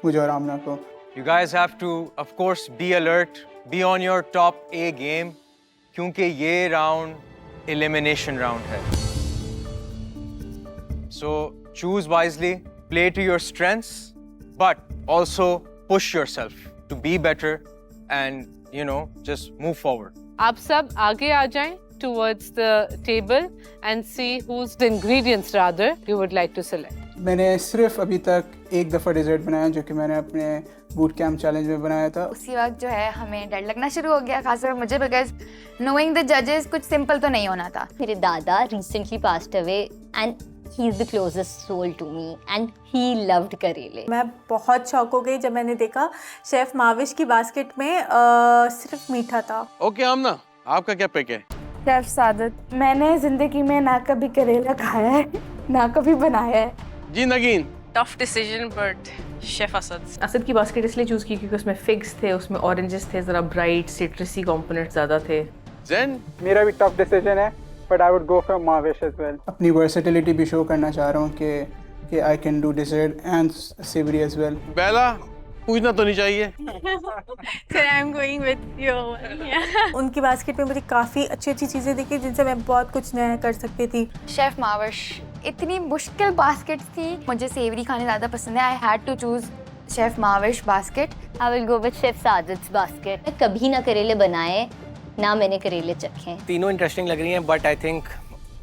मुझे और आमना को। You guys have to, of course, be alert, be on your top A game, क्योंकि ये round elimination round है। So choose wisely, play to your strengths, but also push yourself to be better and just move forward. आप सब आगे आ जाएं towards the table and see whose the ingredients rather you would like to select. मैंने सिर्फ अभी तक एक दफ़ा डिज़र्ट बनाया जो कि मैंने अपने बूट कैम्प चैलेंज में बनाया था। उसी वक्त जो है हमें डर लगना शुरू हो गया, खासकर मुझे, बिकॉज नोइंग द जजेस कुछ सिंपल तो नहीं होना था। मेरे दादा recently passed away and he is the closest soul to me and he loved करेले। मैं बहुत शॉक हो गई जब मैंने देखा शेफ माविश की बास्केट में सिर्फ मीठा था। ओके आमना, आपका क्या पिक है? शेफ सादत, मैंने जिंदगी में ना कभी करेला खाया है ना कभी बनाया है। जी Nageen. Tough decision but chef Asad की बास्केट इसलिए चूज की क्योंकि उसमें फिग्स थे, उसमें ऑरेंजेस थे, जरा ब्राइट सिट्रसी कंपोनेंट्स ज्यादा थे। जैन, मेरा भी टफ डिसीजन है but I would go for Mavish as well. अपनी वर्सेटिलिटी भी शो करना चाह रहा हूँ कि I can do dessert and savoury as well. Bela, पूछना तो नहीं चाहिए। Sir, I'm going with you. Yeah. उनकी बास्केट में मुझे काफ़ी अच्छी अच्छी चीज़ें दिखी जिनसे मैं बहुत कुछ नया कर सकती थी। शेफ माविश, इतनी मुश्किल बास्केट थी, मुझे सेवरी खाने ज़्यादा पसंद है। I had to choose chef Mavish basket. I will go with chef Saadat's basket. मैं कभी ना करेले बनाए ना मैंने करेले चखे। तीनों इंटरेस्टिंग लग रही हैं, बट आई थिंक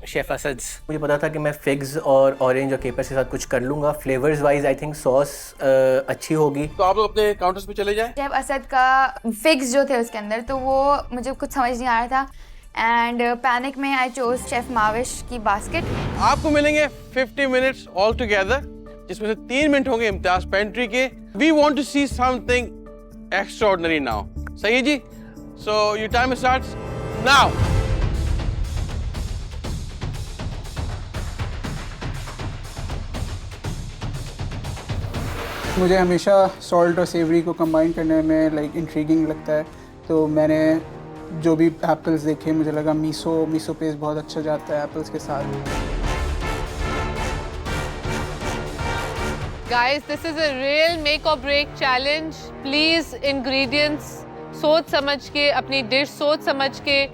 शेफ असद्स। मुझे पता था कि मैं फिग्स और ऑरेंज और केपर्स के साथ कुछ कर लूँगा। Flavours wise I think sauce अच्छी होगी। तो आप लोग अपने काउंटर्स पे चले जाएं। शेफ असद का फिग्स जो थे उसके अंदर, तो वो मुझे कुछ समझ नहीं आ रहा था एंड पैनिक में आई चोज शेफ माविश की बास्केट। आपको मिलेंगे 50 मिनट्स ऑल टुगेदर, जिसमें से 3 मिनट होंगे इम्तियाज पेंट्री के। We want to see something extraordinary now. सही है जी? So your time starts now. मुझे हमेशा सॉल्ट और सेवरी को कंबाइन करने में लाइक इंट्रीगिंग लगता है, तो मैंने जो भी एप्पल्स देखे मुझे लगा मीसो पेस्ट बहुत अच्छा जाता है एप्पल्स के साथ। Guys, this is a real make or break challenge. Please ingredients सोच समझ के, अपनी डिश सोच समझ के,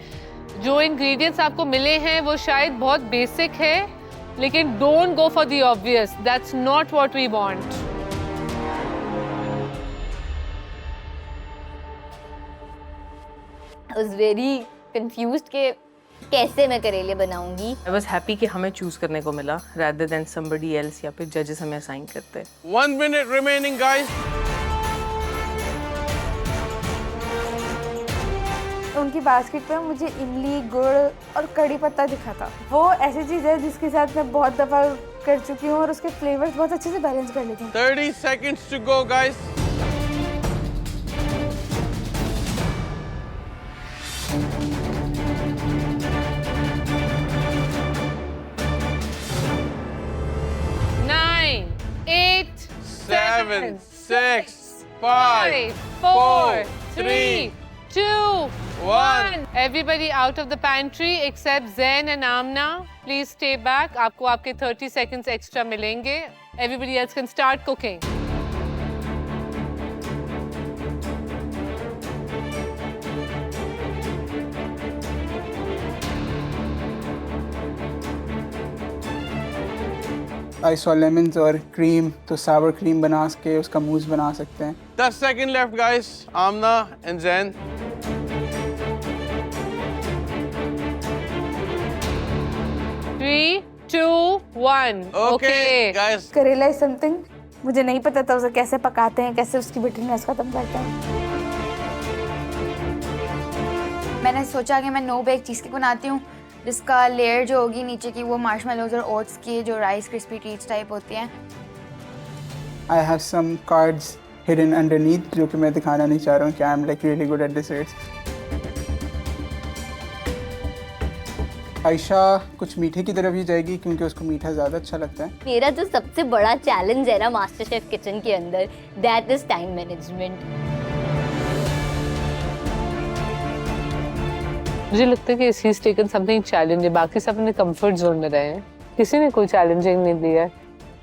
जो ingredients आपको मिले हैं वो शायद बहुत बेसिक है, लेकिन don't go for the obvious. That's not what we want. I was very confused कि कैसे मैं करेले बनाऊंगी। I was happy कि हमें चूज करने को मिला rather than somebody else या फिर जजेस हमें असाइन करते। 1 minute remaining, guys. उनकी बास्केट पे मुझे इमली, गुड़ और कड़ी पत्ता दिखा था। वो ऐसी चीज़ है जिसके साथ मैं बहुत दफ़ा कर चुकी हूँ और उसके फ्लेवर्स बहुत अच्छे से बैलेंस कर लेती हूँ। 30 seconds to go, guys. Nine, 8, 7, 6, 5, 4, 3, 2, 1. Everybody out of the pantry except Zain and Amna. Please stay back. आपको आपके 30 seconds extra मिलेंगे. Everybody else can start cooking. I saw lemons और क्रीम, तो सावर क्रीम बना के उसका मूस बना सकते हैं। 10 seconds left, guys. Amna and Zain. Three, two, one. Okay, guys. करेला is something मुझे नहीं पता था उसे कैसे पकाते हैं, कैसे उसकी बिटरनेस खत्म करते हैं। मैंने सोचा कि मैं नो बेक चीज़ केक बनाती हूँ, जिसका लेयर जो होगी नीचे की वो मार्शमेलोज और ओट्स की जो राइस क्रिस्पी ट्रीट्स टाइप होती हैं। I have some cards hidden underneath जो कि मैं दिखाना नहीं चाह रहा हूँ कि I am like really good at desserts. Ayesha कुछ मीठे की तरफ ही जाएगी क्योंकि उसको मीठा ज़्यादा अच्छा लगता है। मेरा जो सबसे बड़ा चैलेंज है ना मास्टर शेफ किचन के अंदर, दैट इज टाइम मैनेजमेंट। मुझे लगता है कि he's taken something challenging. बाकी सब अपने कंफर्ट जोन में रहे हैं, किसी ने कोई चैलेंजिंग नहीं दिया है।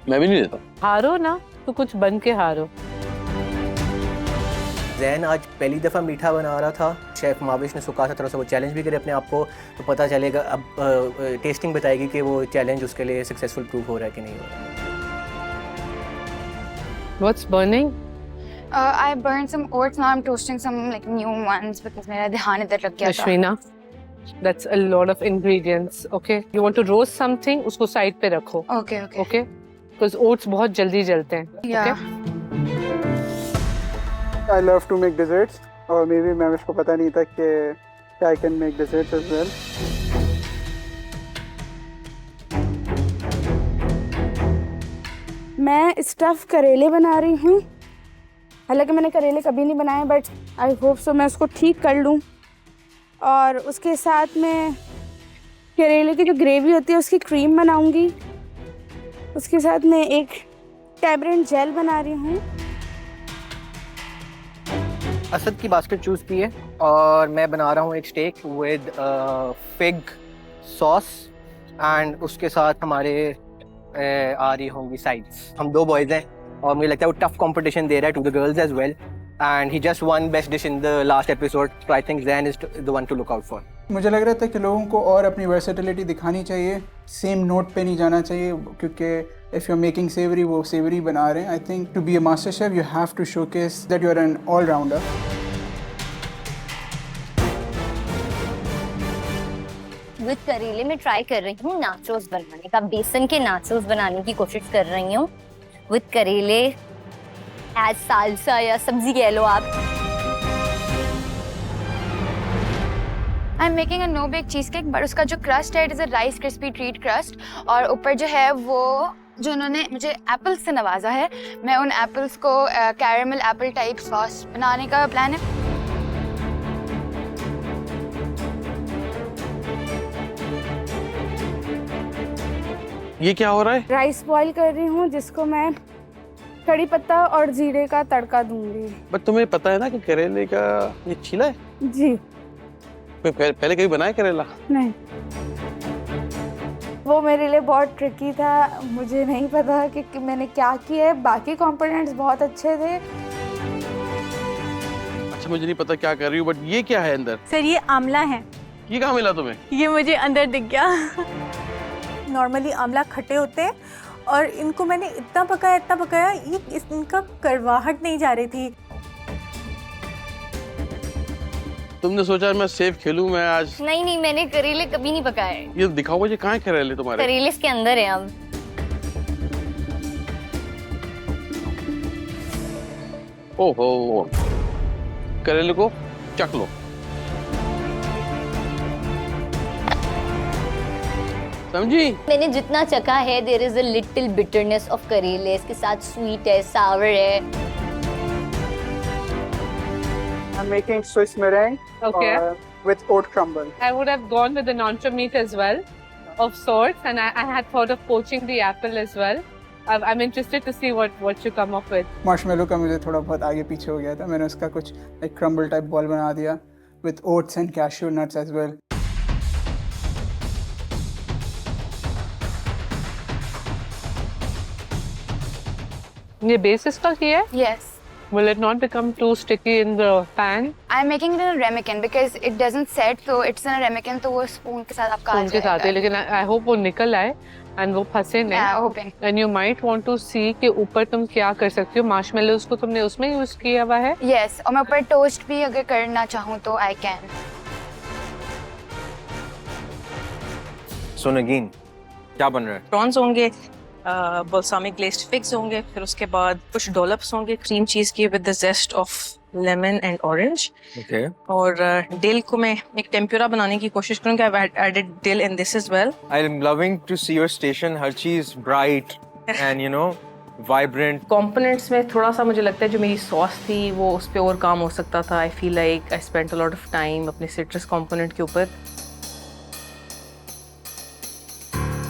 मैं भी नहीं देता। हारो ना तो कुछ बन के हारो। जैन आज पहली दफ़ा मीठा बना रहा था, शेफ़ माविश ने सुखा था, थोड़ा सा वो चैलेंज भी करे अपने आप को, तो पता चलेगा अब टेस्टिंग बताएगी कि वो चैलेंज उसके लिए सक्सेसफुल प्रूव हो रहा है कि नहीं हो रहा है। What's burning? I burned some oats. Now I'm toasting some like new ones because मेरा ध्यान इधर लग गया था। Ashwina, that's a lot of ingredients. Okay, you want to roast something, उसको साइड पे रखो। Okay, okay. Okay, because oats बहुत जल्दी जलते हैं। Yeah. Okay? I love to make desserts और maybe मैं उसको पता नहीं था कि I can make desserts as well. मैं स्टफ करेले बना रही हूँ। हालांकि मैंने करेले कभी नहीं बनाए, बट आई होप सो मैं उसको ठीक कर लूँ। और उसके साथ में करेले की जो ग्रेवी होती है उसकी क्रीम बनाऊँगी। उसके साथ में एक टैमरिंड जेल बना रही हूँ। असद की बास्केट चूज़ की है और मैं बना रहा हूँ एक steak with fig sauce and उसके साथ हमारे आ रही होंगी साइड्स। हम 2 बॉयज़ हैं और मुझे लगता है वो टफ कंपटीशन दे रहा है to the girls as well, and he just won best dish in the last episode, so I think Zain is the one to look out for. मुझे लग रहा था कि लोगों को और अपनी वर्सेटिलिटी दिखानी चाहिए, सेम नोट पे नहीं जाना चाहिए, क्योंकि if you're making savory वो savory बना रहे हैं। I think to be a master chef you have to showcase that you're an all-rounder. With करेले में ट्राई कर रही हूँ नाचोस बनाने का, बेसन के नाचोस बनाने की कोशिश कर रही हूँ विद करेले एज सालसा या सब्जी कह लो आप। I am making a no bake cheesecake, but उसका जो क्रस्ट है it is a rice crispy treat crust, और ऊपर जो है वो जो उन्होंने मुझे एप्पल्स से नवाजा है, मैं उन एप्पल्स को कैरेमल एप्पल टाइप सॉस बनाने का प्लान है। ये क्या हो रहा है? राइस बॉईल कर रही हूँ जिसको मैं कड़ी पत्ता और जीरे का तड़का दूंगी। बट तुम्हें पता है ना कि करेले का ये छीला है? जी पहले कभी बनाया करेला? नहीं, वो मेरे लिए बहुत ट्रिकी था, मुझे नहीं पता कि मैंने क्या किया है। बाकी कंपोनेंट्स बहुत अच्छे थे। अच्छा, मुझे नहीं पता क्या कर रही हूँ, बट ये क्या है अंदर? सर ये आंवला है। ये कहाँ मिला तुम्हें? ये मुझे अंदर दिख गया। नॉर्मली आंवला खट्टे होते हैं और इनको मैंने इतना पकाया इनका कड़वाहट नहीं जा रही थी। तुमने सोचा मैं सेफ खेलूं मैं आज? नहीं, मैंने करेले कभी नहीं पकाए। ये दिखाओ मुझे, कहाँ है करेले तुम्हारे? करेले इसके अंदर है अब। ओहो, करेले को चख लो। समझी? मैंने जितना चखा है there is a little bitterness of करेले, इसके साथ स्वीट है, सावर है। I'm making Swiss meringue Okay. with oat crumble. I would have gone with an entremet as well, of sorts, and I had thought of poaching the apple as well. I'm interested to see what you come up with. Marshmallow का मुझे थोड़ा बहुत आगे पीछे हो गया था, मैंने उसका कुछ एक क्रम्बल टाइप बॉल बना दिया with oats and cashew nuts as well. ये बेस इसका किया है? Yes. Will it not become too sticky in the pan? I'm making it in a ramekin because it doesn't set, so it's in a ramekin, तो वो स्पून के साथ आपका आ उनके साथ है, लेकिन I hope वो निकल आए and वो फंसे नहीं। Yeah, hoping. And you might want to see कि ऊपर तुम क्या कर सकती हो। मार्शमेलोस को तुमने उसमें यूज किया हुआ है? Yes, और मैं ऊपर टोस्ट भी अगर करना चाहूँ तो I can. So Nagin, क्या बन रहा है? प्रॉन्स होंगे, balsamic glazed figs होंगे, फिर उसके बाद कुछ डॉलप्स होंगे क्रीम चीज के with the zest of lemon and orange. Okay. और डिल को मैं एक टेम्पुरा बनाने की कोशिश करूंगी। I've added dill in this as well. I'm loving to see your station. हर चीज bright and you know vibrant. Components में थोड़ा सा मुझे लगता है जो मेरी सॉस थी वो उस पे और काम हो सकता था। I feel like I spent a lot of time अपने सिट्रस कंपोनेंट के ऊपर।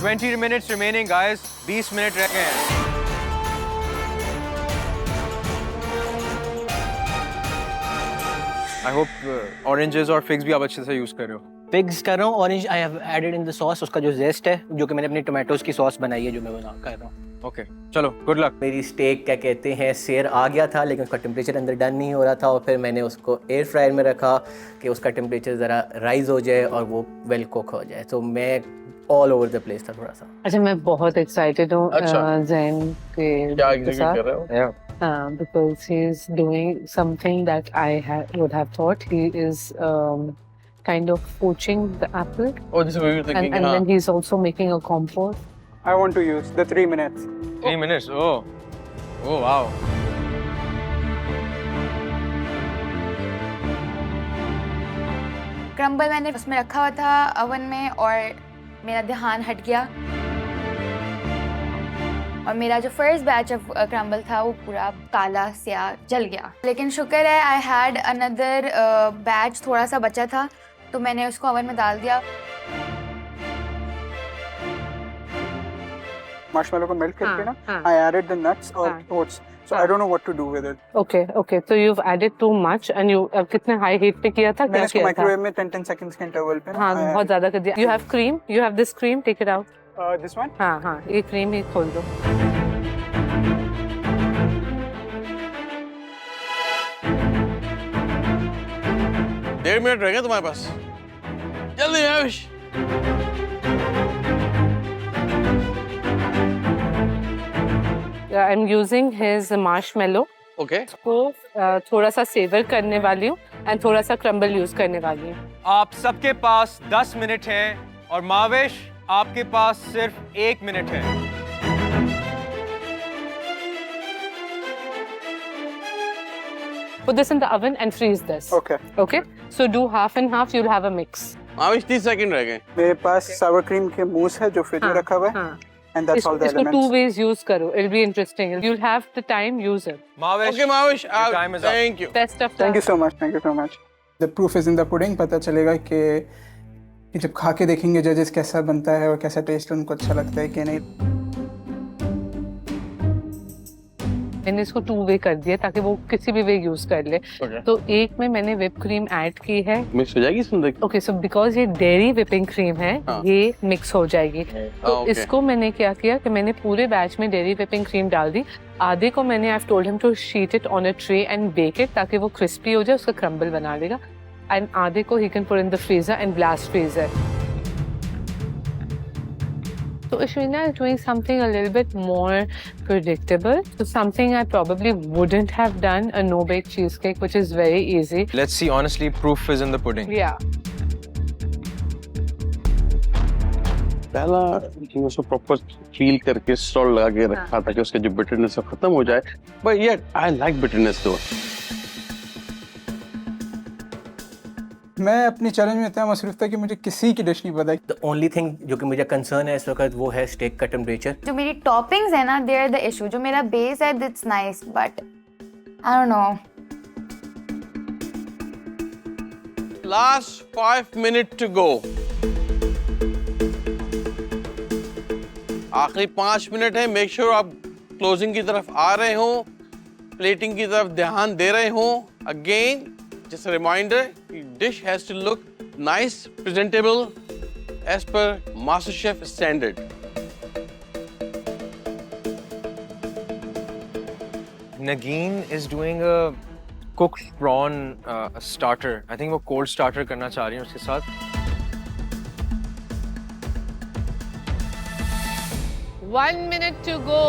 20 minutes remaining, guys. 20 मिनट रह गए हैं। I hope oranges और figs भी आप अच्छे से यूज कर रहे हो। पिग्स कर रहा हूँ, orange I have added in the sauce, उसका जो जेस्ट है जो कि मैंने अपनी टोमेटोज की सॉस बनाई है जो मैं बना कर रहा हूँ। ओके, चलो गुड लक। मेरी स्टेक क्या कहते हैं सेयर आ गया था, लेकिन उसका टेम्परेचर अंदर डन नहीं हो रहा था, और फिर मैंने उसको एयर फ्रायर में रखा कि उसका टेम्परेचर ज़रा राइज हो जाए और वो वेल कुक हो जाए। तो मैं ऑल ओवर द प्लेस था थोड़ा सा। अच्छा, मैं बहुत एक्साइटेड हूँ ज़ैन के साथ, because he is doing something that I would have thought. He is kind of poaching the apple. Oh, this is what we were thinking. And then he's also making a compost. I want to use the 3 minutes. 3 minutes. Oh wow. Crumble मैंने उसमें रखा हुआ था ओवन में और मेरा ध्यान हट गया और मेरा जो फर्स्ट बैच ऑफ क्रम्बल था वो पूरा काला स्या जल गया। लेकिन शुक्र है आई हैड अनदर बैच थोड़ा सा बचा था तो मैंने उसको ओवन में डाल दिया। मार्शमेलो को मेल्ट करके ना I added the nuts or oats. So I don't know what to do with it. Okay. So you've added too much and you कितने high heat पे किया था? मैंने इसको माइक्रोवेव में 10 seconds के इंटरवल पे ना। हाँ, बहुत ज़्यादा कर दिया। You have cream? You have this cream? Take it out. This one? हाँ, ये cream ही खोल दो। डेढ़ मिनट रह गए तुम्हारे पास, जल्दी Ayush. I'm using his marshmallow. Okay. इसको थोड़ा सा सेवर करने वाली हूँ and थोड़ा सा क्रम्बल यूज करने वाली हूँ। आप सबके पास 10 मिनट हैं और माविश आपके पास सिर्फ 1 मिनट है। Put this in the oven and freeze this. Okay. Okay. So do half and half. You'll have a mix. Mavish 30 second रह गए। मेरे पास सावर क्रीम के मूस है जो फ्रिज में रखा हुआ है एंड दैट्स ऑल द इसको एलिमेंट्स। 2 ways यूज करो, it'll be interesting. You'll have the time, use it. Mavish, Okay, Mavish, your time is up. thank you. Best of thank you luck. So much, thank you so much. The proof is in the pudding. पता चलेगा कि जब खा के देखेंगे जजेस कैसा बनता है और कैसा टेस्ट उनको अच्छा लगता है कि नहीं। मैंने इसको 2 way कर दिया ताकि वो किसी भी वे यूज कर ले। Okay. तो एक में मैंने whip cream ऐड की है। मिक्स हो जाएगी इसमें? ओके, सो बिकॉज ये डेयरी whipping cream है, हाँ। ये मिक्स हो जाएगी। तो okay. इसको मैंने क्या किया कि मैंने पूरे बैच में डेयरी whipping cream डाल दी। आधे को मैंने I told him to sheet it on a tray and bake it ताकि वो क्रिस्पी हो जाए, उसका क्रम्बल बना लेगा। एंड आधे को he can put in the freezer and blast freezer. So Ashwina is doing something a little bit more predictable. So something I probably wouldn't have done, a no-bake cheesecake, which is very easy. Let's see, honestly, proof is in the pudding. Yeah. पहला उसको प्रॉपर फील करके स्टॉल लगा के रखा ताकि उसका जो बिटरनेस है खत्म हो जाए। But yet I like bitterness दो। मैं अपनी चैलेंज में इतना मसरूफ था कि मुझे किसी की डिश नहीं पता। द ओनली थिंग जो कि मुझे कंसर्न है इस वक्त वो है स्टेक का टेम्परेचर। जो मेरी टॉपिंग्स है ना, देयर द इशू। जो मेरा बेस है that's nice, but I don't know. Last 5 minute to go. आखिरी 5 मिनट है। मेक श्योर आप क्लोजिंग की तरफ आ रहे हो, प्लेटिंग की तरफ ध्यान दे रहे हो। Again just a reminder, the dish has to look nice, presentable as per MasterChef standard. Nagin is doing a cooked prawn starter. I think वो cold starter करना चाह रही है उसके साथ। 1 minute to go.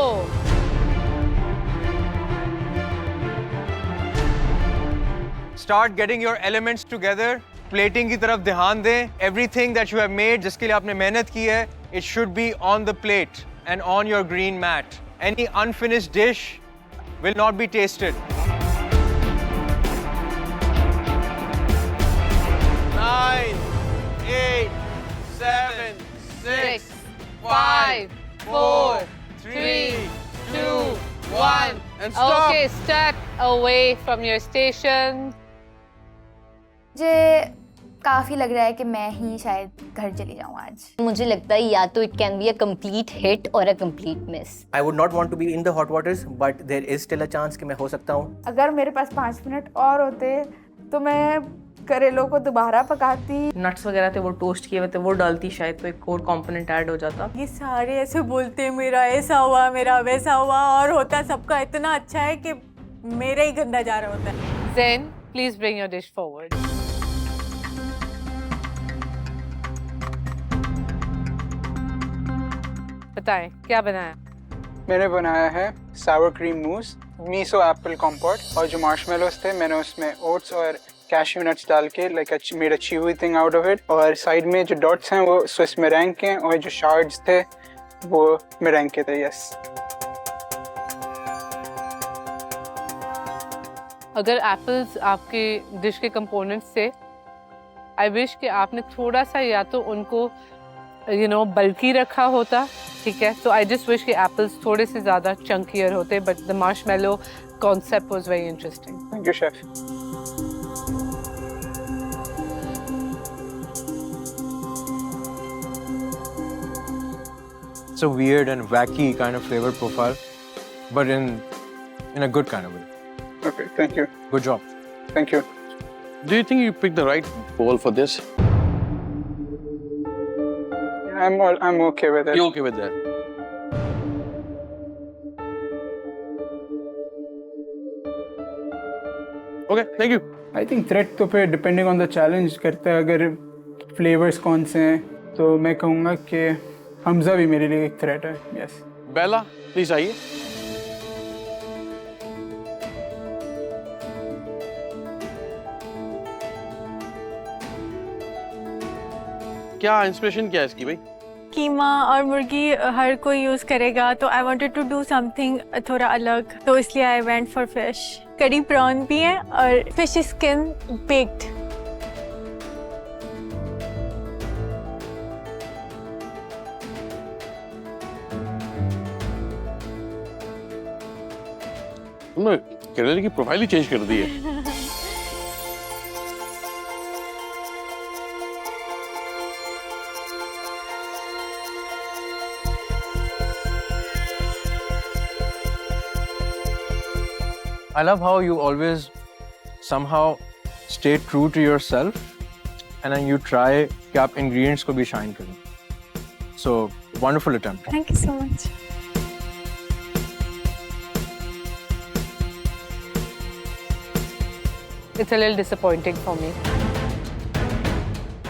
Start getting your elements together. Plating की तरफ ध्यान दें. Everything that you have made, जिसके लिए आपने मेहनत की है, it should be on the plate and on your green mat. Any unfinished dish will not be tasted. 9, 8, 7, 6, 5, 4, 3, 2, 1. and stop. Okay, step away from your station. मुझे काफ़ी लग रहा है कि मैं ही शायद घर चली जाऊँ आज। मुझे लगता है या तो it can be a complete hit और a complete miss. I would not want to be in the hot waters but there is still a chance कि मैं हो सकता हूँ। अगर मेरे पास 5 मिनट और होते तो मैं करेलों को दोबारा पकाती। नट्स वगैरह थे वो टोस्ट किए हुए थे, वो डालती शायद तो एक और कंपोनेंट ऐड हो जाता। ये सारे ऐसे बोलते हैं मेरा ऐसा हुआ, मेरा वैसा हुआ, और होता सबका इतना अच्छा है कि मेरा ही गंदा जा रहा होता है। Zen, please bring your dish forward. बताएं क्या बनाया? मैंने बनाया है सावर क्रीम मूस, मीसो एप्पल कॉम्पोट, और जो मार्शमेलोस थे मैंने उसमें ओट्स और कैश्यू नट्स डाल के like made a chewy thing out of it. और साइड में जो डॉट्स हैं वो स्विस मेरेंग के हैं और जो शार्ड्स थे वो मेरेंग के थे। यस। अगर एप्पल्स आपके डिश के कंपोनेंट्स थे, आई विश कि आपने थोड़ा सा या तो उनको बल्कि रखा होता, ठीक है। तो आई जस्ट विश कि एप्पल्स थोड़े से ज़्यादा चंकियर होते, but the marshmallow concept was very interesting. Thank you chef. It's a weird and wacky kind of flavor profile, but in a good kind of way. Okay, thank you. Good job. Thank you. Do you think you picked the right bowl for this? I'm okay with it. You okay with that? Okay, thank you. I think threat तो फिर डिपेंडिंग ऑन द चैलेंज करता है। अगर फ्लेवर्स कौन से हैं तो मैं कहूँगा कि हमजा भी मेरे लिए एक थ्रेट है। यस। बेला प्लीज आइए। क्या इंस्पिरेशन क्या है इसकी भाई? कीमा और मुर्गी हर कोई यूज़ करेगा, तो I wanted to do something थोड़ा अलग, तो इसलिए आई वेंट फॉर फिश। कड़ी प्रॉन भी है और फिश स्किन बेक्ड। तुमने केरला की प्रोफाइल ही चेंज कर दी है। I love how you always somehow stay true to yourself and then you try कि आप ingredients को भी shine करें. So wonderful attempt. Thank you so much. It's a little disappointing for me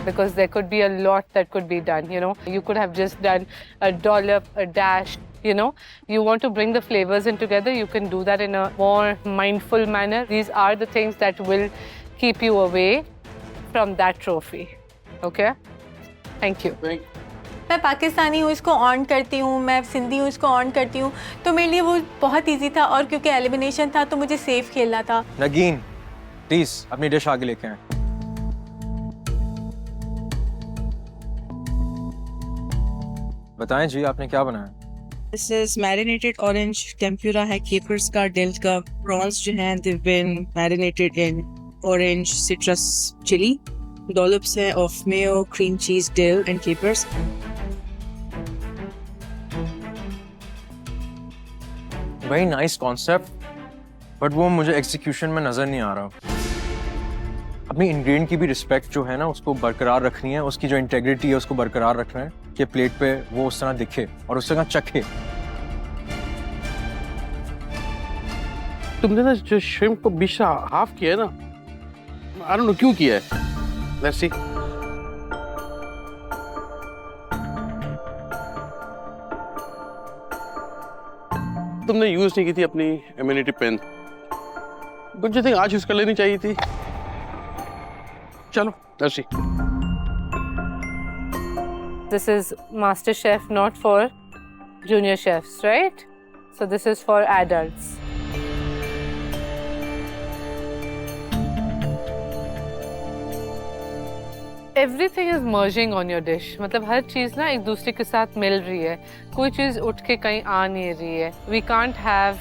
because there could be a lot that could be done, you know. You could have just done a dollop, a dash, you know. You want to bring the flavors in together, you can do that in a more mindful manner. These are the things that will keep you away from that trophy, okay? Thank you. मैं पाकिस्तानी हूँ, इसको ऑन करती हूँ, मैं सिंधी हूँ, इसको ऑन करती हूँ, तो मेरे लिए वो बहुत इजी था और क्योंकि एलिमिनेशन था तो मुझे सेफ खेलना था. नगीन, प्लीज अपनी डिश आगे लेके आएं. बताएं जी, आपने क्या बनाया? This is marinated orange tempura है, capers का, dill का, prawns जो हैं they've been marinated in orange citrus chili, dollops है of mayo, cream cheese, dill and capers. Very nice concept, but वो मुझे execution में नजर नहीं आ रहा. अपनी इंग्रेडिएंट की भी रिस्पेक्ट जो है ना उसको बरकरार रखनी है, उसकी जो इंटेग्रिटी है उसको बरकरार रखना है कि प्लेट पे वो उस तरह दिखे और उस तरह चखे. तुमने ना जो श्रिम्प को बीच हाफ किया है ना, आई डोंट नो क्यों किया है. Let's see. तुमने यूज नहीं की थी अपनी इम्यूनिटी पेन, बट जो थिंक आज यूज कर लेनी चाहिए थी. चलो let's see. This is Master Chef, not for junior chefs, right? So this is for adults. Everything is merging on your dish. मतलब हर चीज़ ना एक दूसरे के साथ मिल रही है. कोई चीज़ उठ के कहीं आ नहीं रही है. We can't have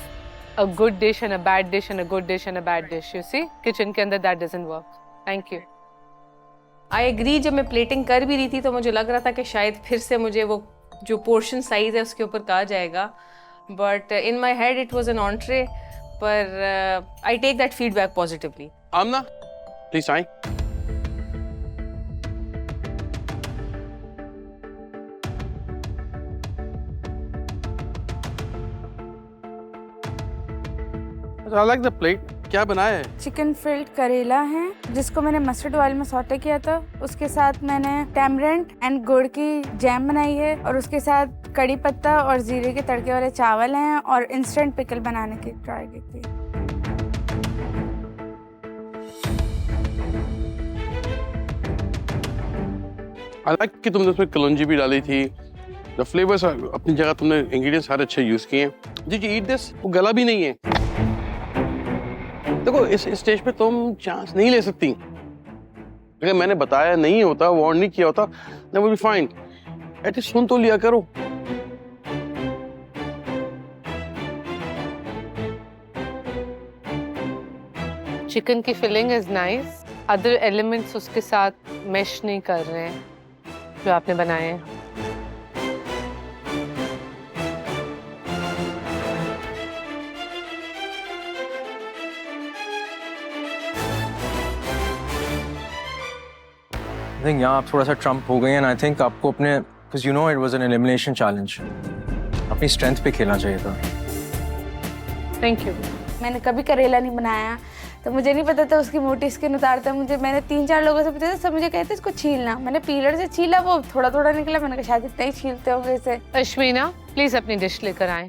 a good dish and a bad dish and a good dish and a bad dish. You see? Kitchen के अंदर that doesn't work. Thank you. I agree. जब मैं प्लेटिंग कर भी रही थी तो मुझे लग रहा था कि शायद फिर से मुझे वो जो पोर्शन साइज है उसके ऊपर कहा जाएगा, but in my head it was an entree. पर I take that feedback positively. Amna please I. I like the plate. क्या बनाया है? चिकन फिल्ड करेला है जिसको मैंने मस्टर्ड ऑयल में सौटे किया था. उसके साथ मैंने टैमरिंड एंड गुड़ की जैम बनाई है और उसके साथ कड़ी पत्ता और जीरे के तड़के वाले चावल हैं और इंस्टेंट पिकल बनाने की ट्राई की थी. I like कि तुमने उसमें कलौंजी भी डाली थी. The flavors अपनी जगह तुमने इंग्रेडिएंट्स सारे अच्छे यूज किए हैं. Did you eat this? वो गला भी नहीं है. देखो इस स्टेज पे तुम चांस नहीं ले सकती. अगर मैंने बताया नहीं होता, वार्न नहीं किया होता, then we'll be fine. At least सुन तो लिया करो. चिकन की filling is nice. Other elements उसके साथ मैश नहीं कर रहे हैं जो आपने बनाए हैं. I think यहाँ आप थोड़ा सा ट्रम्प हो गए हैं. आई थिंक आपको अपने, because you know it was an elimination challenge, अपनी स्ट्रेंथ पे खेलना चाहिए था. Thank you. मैंने कभी करेला नहीं बनाया तो मुझे नहीं पता था उसकी मोटी स्किन उतारता. मैंने 3-4 लोगों से पूछा था, सब मुझे कहते इसको छीलना. मैंने पीलर से छीला, वो थोड़ा थोड़ा निकला. मैंने कहा शायद इतना ही छीलते होंगे इसे. अश्विना प्लीज अपनी डिश लेकर आएं.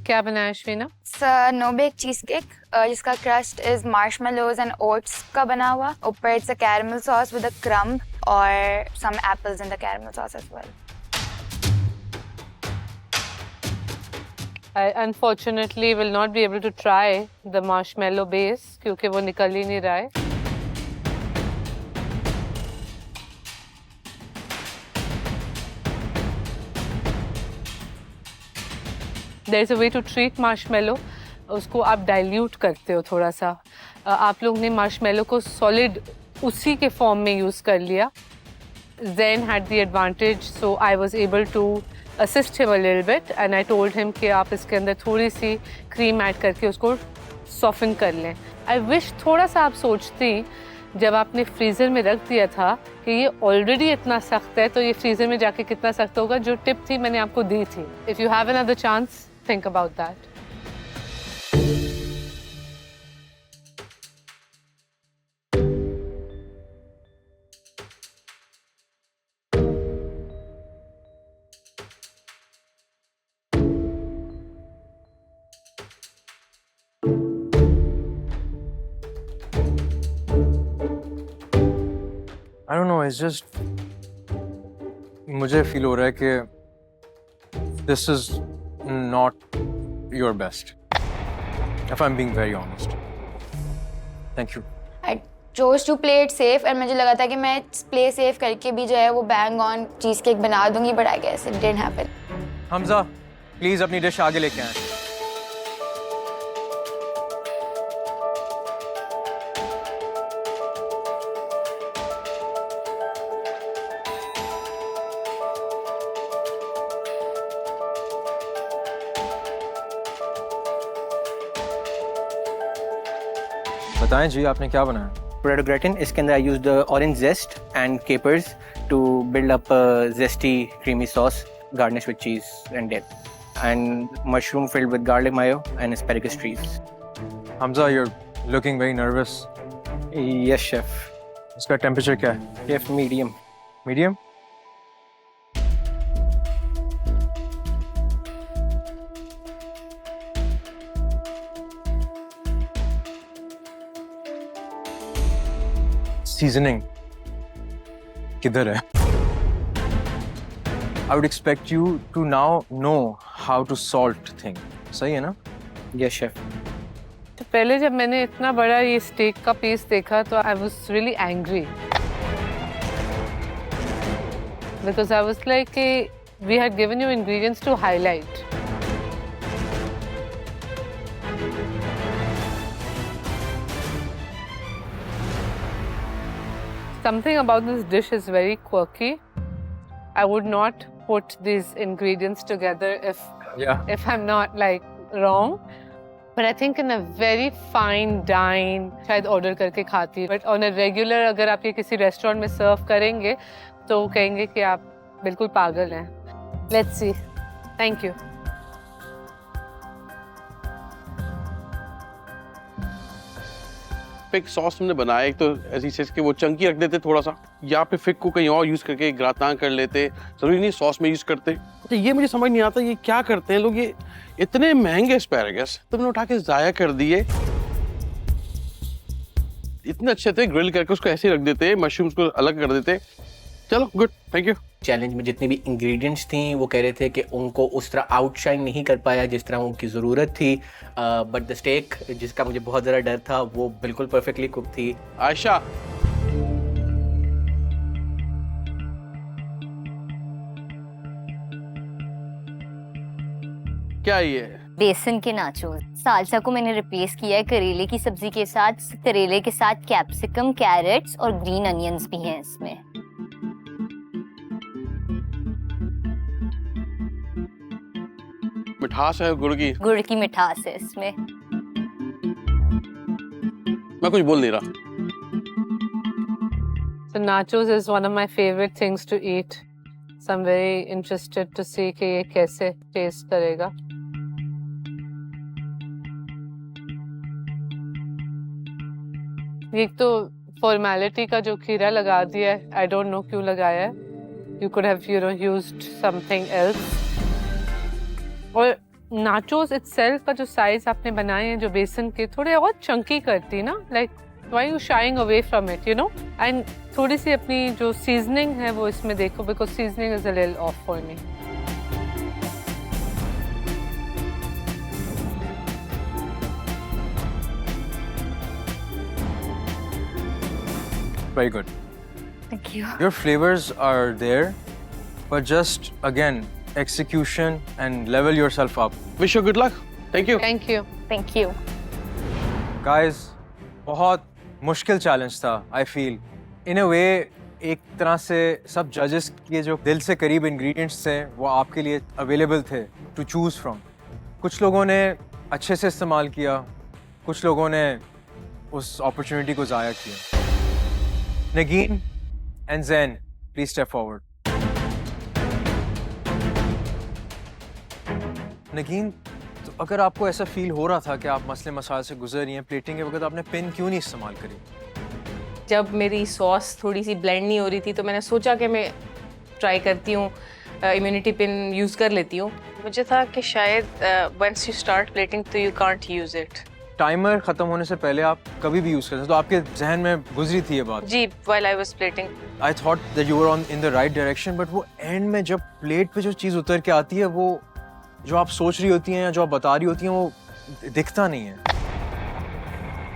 क्या बनाया Ashwina? No bake cheese cake जिसका crust is marshmallows and oats का बना हुआ. ऊपर it's a caramel sauce with a crumb और some apples in the caramel sauce as well. I unfortunately will not be able to try the marshmallow base क्योंकि वो निकल ही नहीं रहा है. There is a way to treat marshmallow, उसको आप डाइल्यूट करते हो थोड़ा सा। आप लोग ने मार्शमेलो को सॉलिड उसी के फॉर्म में यूज़ कर लिया। Zen had the advantage, so I was able to assist him a little bit and I told him कि आप इसके अंदर थोड़ी सी क्रीम ऐड करके उसको सॉफन कर लें। I wish थोड़ा सा आप सोचती जब आपने फ्रीज़र में रख दिया था कि ये ऑलरेडी इतना सख्त है, तो ये फ्रीज़र में जाके कितना सख्त होगा। जो टिप थी मैंने आपको दी थी। If you have another chance, think about that. I don't know, it's just मुझे फील हो रहा है कि this is not your best, if I'm being very honest. Thank you. I chose to play it safe और मुझे लगा था कि मैं play safe करके भी जो है वो bang on चीज़ केक बना दूंगी, but I guess it didn't happen. Hamza, please अपनी डिश आगे लेके आएं। बताएं जी, आपने क्या बनाया? Potato gratin. इसके अंदर I used orange zest and capers to build up a zesty creamy sauce garnished with cheese and dip, and mushroom filled with garlic mayo and asparagus trees. Hamza, you're looking very nervous. Yes, chef. इसका टेम्परेचर क्या है? Chef, medium. मीडियम? सीजनिंग किधर है? I would expect you to now know how to salt thing. सही है ना? Yes, chef. तो पहले जब मैंने इतना बड़ा ये स्टेक का पीस देखा तो I was really angry because I was like कि we had given you ingredients to highlight. Something about this dish is very quirky. I would not put these ingredients together if I'm not like wrong. But I think in a very fine dine, शायद order करके खाती. But on a regular, अगर आप ये किसी restaurant में serve करेंगे, तो कहेंगे कि आप बिल्कुल पागल हैं. Let's see. Thank you. Fig sauce हमने बनाया, एक तो ऐसी चीज कि वो चंकी रख देते थोड़ा सा, या फिर फिक को कहीं और यूज करके ग्रातां कर लेते, जरूरी नहीं सॉस में यूज करते। तो ये मुझे समझ नहीं आता ये क्या करते हैं लोग, ये इतने महंगे एस्पैरागस तुमने उठा के जाया कर दिए। इतने अच्छे थे, ग्रिल करके उसको ऐसे रख देते, मशरूम्स को अलग कर देते। चलो गुड, थैंक यू। चैलेंज में जितनी भी इंग्रेडिएंट्स थी वो कह रहे थे कि उनको उस तरह आउटशाइन नहीं कर पाया जिस तरह उनकी ज़रूरत थी, बट द स्टेक जिसका मुझे बहुत ज़्यादा डर था वो बिल्कुल परफेक्टली कुक थी। आयशा, क्या ये? बेसन के नाचोस। सालसा को मैंने रिप्लेस किया है करेले की सब्जी के साथ। करेले के साथ कैप्सिकम, कैरेट्स और ग्रीन अनियंस भी हैं इसमें। मिठास है गुड़ की? गुड़ की मिठास है इसमें। मैं कुछ बोल नहीं रहा। So nachos is one of my favorite things to eat. So I'm very interested to see कि ये कैसे taste करेगा। ये तो formality का जो खीरा लगा दिया है, I don't know क्यों लगाया है। You could have, used something else. और nachos itself का जो size आपने बनाए हैं जो बेसन के, थोड़े और chunky करती ना, like why are you shying away from it, and थोड़ी सी अपनी जो seasoning है वो इसमें देखो, because seasoning is a little off for me. Very good. Thank you. Your flavors are there, but just again, execution and level yourself up. Wish you good luck. Thank you. Thank you. Thank you. Guys, बहुत मुश्किल चैलेंज था आई फील इन अ वे। एक तरह से सब जजेस के जो दिल से करीब इंग्रेडिएंट्स थे वो आपके लिए अवेलेबल थे टू चूज़ फ्रॉम। कुछ लोगों ने अच्छे से इस्तेमाल किया, कुछ लोगों ने उस अपॉर्चुनिटी को ज़ाया किया। Nageen and Zain, please step forward. Nageen, तो अगर आपको ऐसा फील हो रहा था कि आप मसले मसाइल से गुजर रही हैं प्लेटिंग के वक्त, तो आपने पिन क्यों नहीं इस्तेमाल करी? जब मेरी सॉस थोड़ी सी ब्लेंड नहीं हो रही थी तो मैंने सोचा कि मैं ट्राई करती हूँ, इम्यूनिटी पिन यूज़ कर लेती हूँ। मुझे था कि शायद वंस यू स्टार्ट प्लेटिंग तो you can't use it. Timer ख़त्म होने से पहले आप कभी भी यूज़ कर सकते, तो आपके जहन में गुजरी थी ये बात? जी, while I was plating I thought that you were on in the right direction, but वो एंड में जब प्लेट पे जो चीज़ उतर के आती है, वो जो आप सोच रही होती हैं या जो आप बता रही होती हैं वो दिखता नहीं है।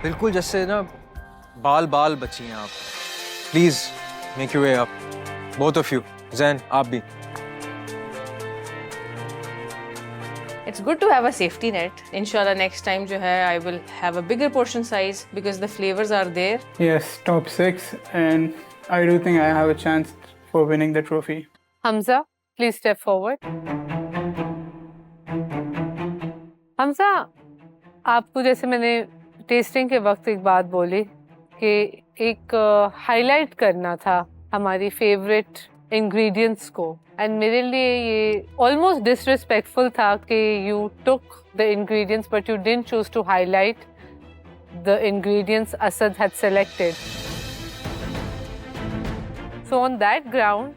बिल्कुल जैसे ना बाल बाल बची हैं आप। Please make your way up, both of you. Zain, आप भी। It's good to have a safety net. Inshallah next time जो है I will have a bigger portion size because the flavors are there. Yes, top 6, and I do think I have a chance for winning the trophy. Hamza, please step forward. Hamza, आपको जैसे मैंने टेस्टिंग के वक्त एक बात बोली कि एक हाईलाइट करना था हमारी फेवरेट इंग्रेडिएंट्स को, एंड मेरे लिए ये ऑलमोस्ट डिसरिस्पेक्टफुल था कि you took the ingredients but you didn't choose to highlight the ingredients Asad had selected. So on that ground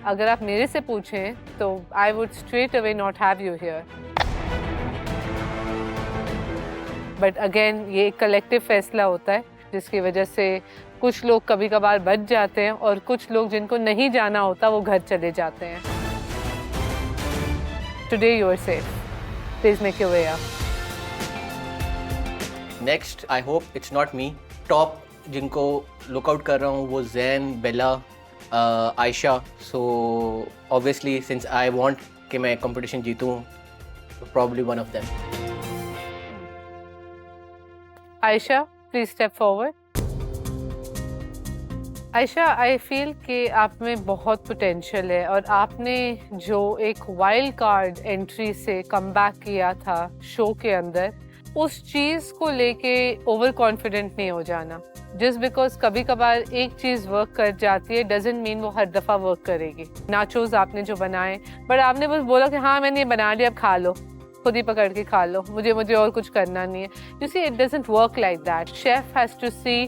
अगर आप मेरे से पूछें तो I would straight away not have you here. But again ये एक कलेक्टिव फैसला होता है जिसकी वजह से कुछ लोग कभी कभार बच जाते हैं और कुछ लोग जिनको नहीं जाना होता वो घर चले जाते हैं। Today you are safe, please make your way up. Next I hope it's not me. Top जिनको लुकआउट कर रहा हूँ वो Zain, Bela, Ayesha. So obviously since I want कि मैं कंपटीशन जीतूँ, probably one of them. Ayesha, please step forward. Ayesha, I feel कि आप में बहुत पोटेंशियल है और आपने जो एक वाइल्ड कार्ड एंट्री से कम बैक किया था शो के अंदर, उस चीज़ को लेके ओवर कॉन्फिडेंट नहीं हो जाना। जस्ट बिकॉज कभी कभार एक चीज़ वर्क कर जाती है डजंट मीन वो हर दफ़ा वर्क करेगी। नाचोज आपने जो बनाए, बट आपने बस बोला कि हाँ मैंने ये बना लिया, अब खा लो, खुद ही पकड़ के खा लो, मुझे और कुछ करना नहीं है। You see, it doesn't work like that. Chef has to see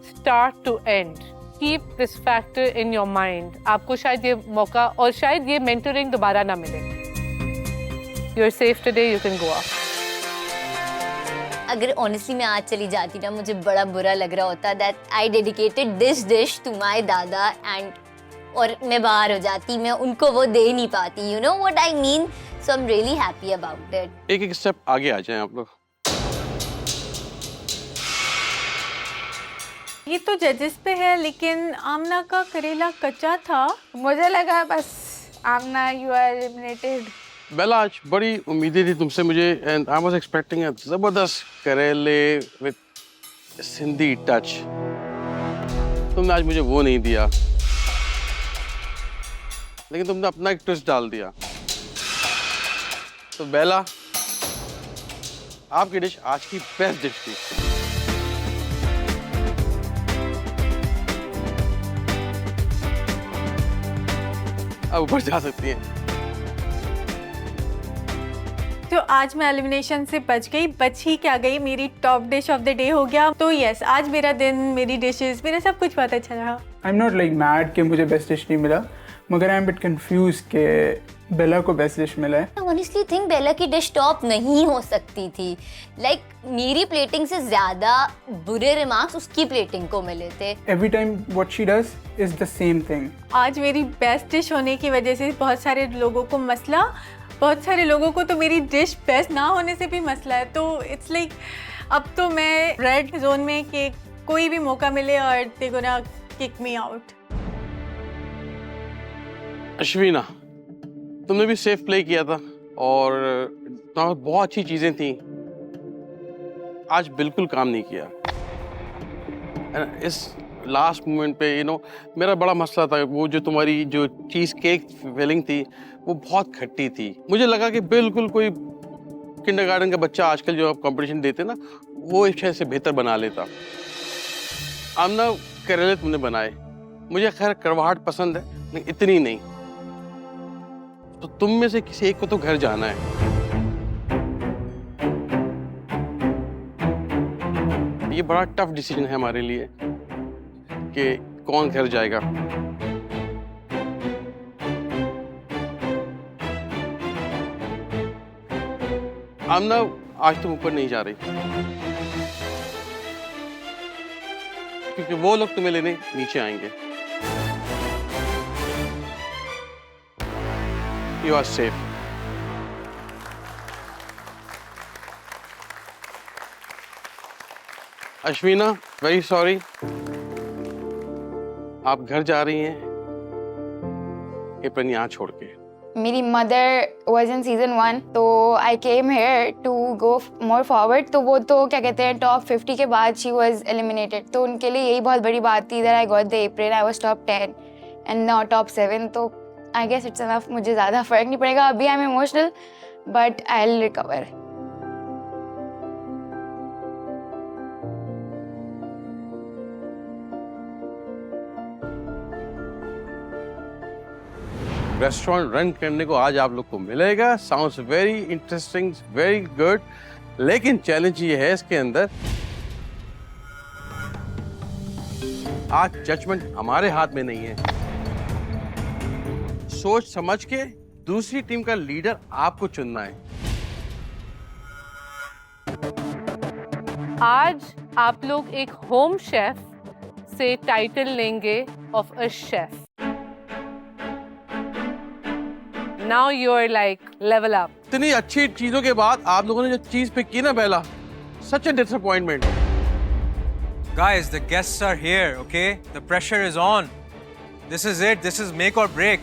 start to end. Keep this factor in your mind. आपको शायद ये मौका और शायद ये मेंटरिंग दोबारा ना मिले। You are safe today, you can go up. अगर ऑनेस्टली मैं आज चली जाती ना, मुझे बड़ा बुरा लग रहा होता that I dedicated this dish to my dada, and और मैं बाहर हो जाती, मैं उनको वो दे नहीं पाती। You know what I mean? So I am really happy about it. एक स्टेप आगे आ जाएं आप लोग। ये तो जजेस पे है, लेकिन आमना का करेला कच्चा था। मुझे लगा बस आमना यू आर एलिमिनेटेड। बेला, आज बड़ी उम्मीदें थी तुमसे मुझे, and I was expecting a जबरदस्त करेले विद सिंधी टच। तुमने आज मुझे वो नहीं दिया, लेकिन तुमने अपना एक ट्विस्ट डाल दिया। तो बेला, आपकी डिश आज की बेस्ट डिश थी। अब ऊपर जा सकती हैं। तो आज मैं एलिमिनेशन से बच गई, बच ही क्या गई, मेरी top dish of the day हो गया। तो यस, आज मेरा दिन, मेरी डिशेस, मेरा सब कुछ बहुत अच्छा रहा। आई एम नॉट लाइक मैड कि मुझे बेस्ट डिश नहीं मिला, मगर आई एम बिट कंफ्यूज कि बेला को बेस्ट डिश मिला है। ऑनेस्टली थिंक बेला की डिश टॉप नहीं हो सकती थी। लाइक मेरी प्लेटिंग से ज़्यादा बुरे रिमार्क्स उसकी प्लेटिंग को मिले थे। Every time what she does is the same thing. आज मेरी बेस्ट डिश होने की वजह से बहुत सारे लोगों को मसला, बहुत सारे लोगों को तो मेरी डिश बेस्ट ना होने से भी मसला है। तो इट्स लाइक अब तो मैं रेड जोन में कि कोई भी मौका मिले और they gonna kick me out. Ashwina, तुमने भी सेफ प्ले किया था और बहुत अच्छी चीजें थी। आज बिल्कुल काम नहीं किया। इस लास्ट मोमेंट पे मेरा बड़ा मसला था, वो जो तुम्हारी जो चीज़ केक फिलिंग थी वो बहुत खट्टी थी। मुझे लगा कि बिल्कुल कोई किंडरगार्टन का बच्चा आजकल जो आप कंपटीशन देते ना वो इस से बेहतर बना लेता। आमना करेले तुमने बनाए, मुझे खैर करवाहट पसंद है लेकिन इतनी नहीं। तो तुम में से किसी एक को तो घर जाना है। ये बड़ा टफ डिसीजन है हमारे लिए कि कौन घर जाएगा। आमना आज तुम ऊपर नहीं जा रही क्योंकि वो लोग तुम्हें लेने नीचे आएंगे। You are safe. Ashwina, very sorry, आप घर जा रही हैं एप्रन यहाँ छोड़ के। मेरी मदर वॉज इन सीजन 1, तो I came here to go more forward. तो वो तो क्या कहते हैं टॉप 50 के बाद शी वॉज एलिमिनेटेड, तो उनके लिए यही बहुत बड़ी बात थी। That I got the apron, I was top 10 and not top 7। तो आई गेस इट्स एनफ, मुझे ज़्यादा फर्क नहीं पड़ेगा। अभी I am emotional but I will recover. Restaurant run करने को आज आप लोग को मिलेगा। Sounds very interesting, very good. लेकिन चैलेंज ये है इसके अंदर, आज जजमेंट हमारे हाथ में नहीं है। सोच समझ के दूसरी टीम का लीडर आपको चुनना है। आज आप लोग एक होम शेफ से टाइटल लेंगे of a chef. Now you're like level up. इतनी अच्छी चीजों के बाद आप लोगों ने जो चीज पे की ना पहला, such a disappointment. Guys, the guests are here, okay? The pressure is on. This is it. This is make or break.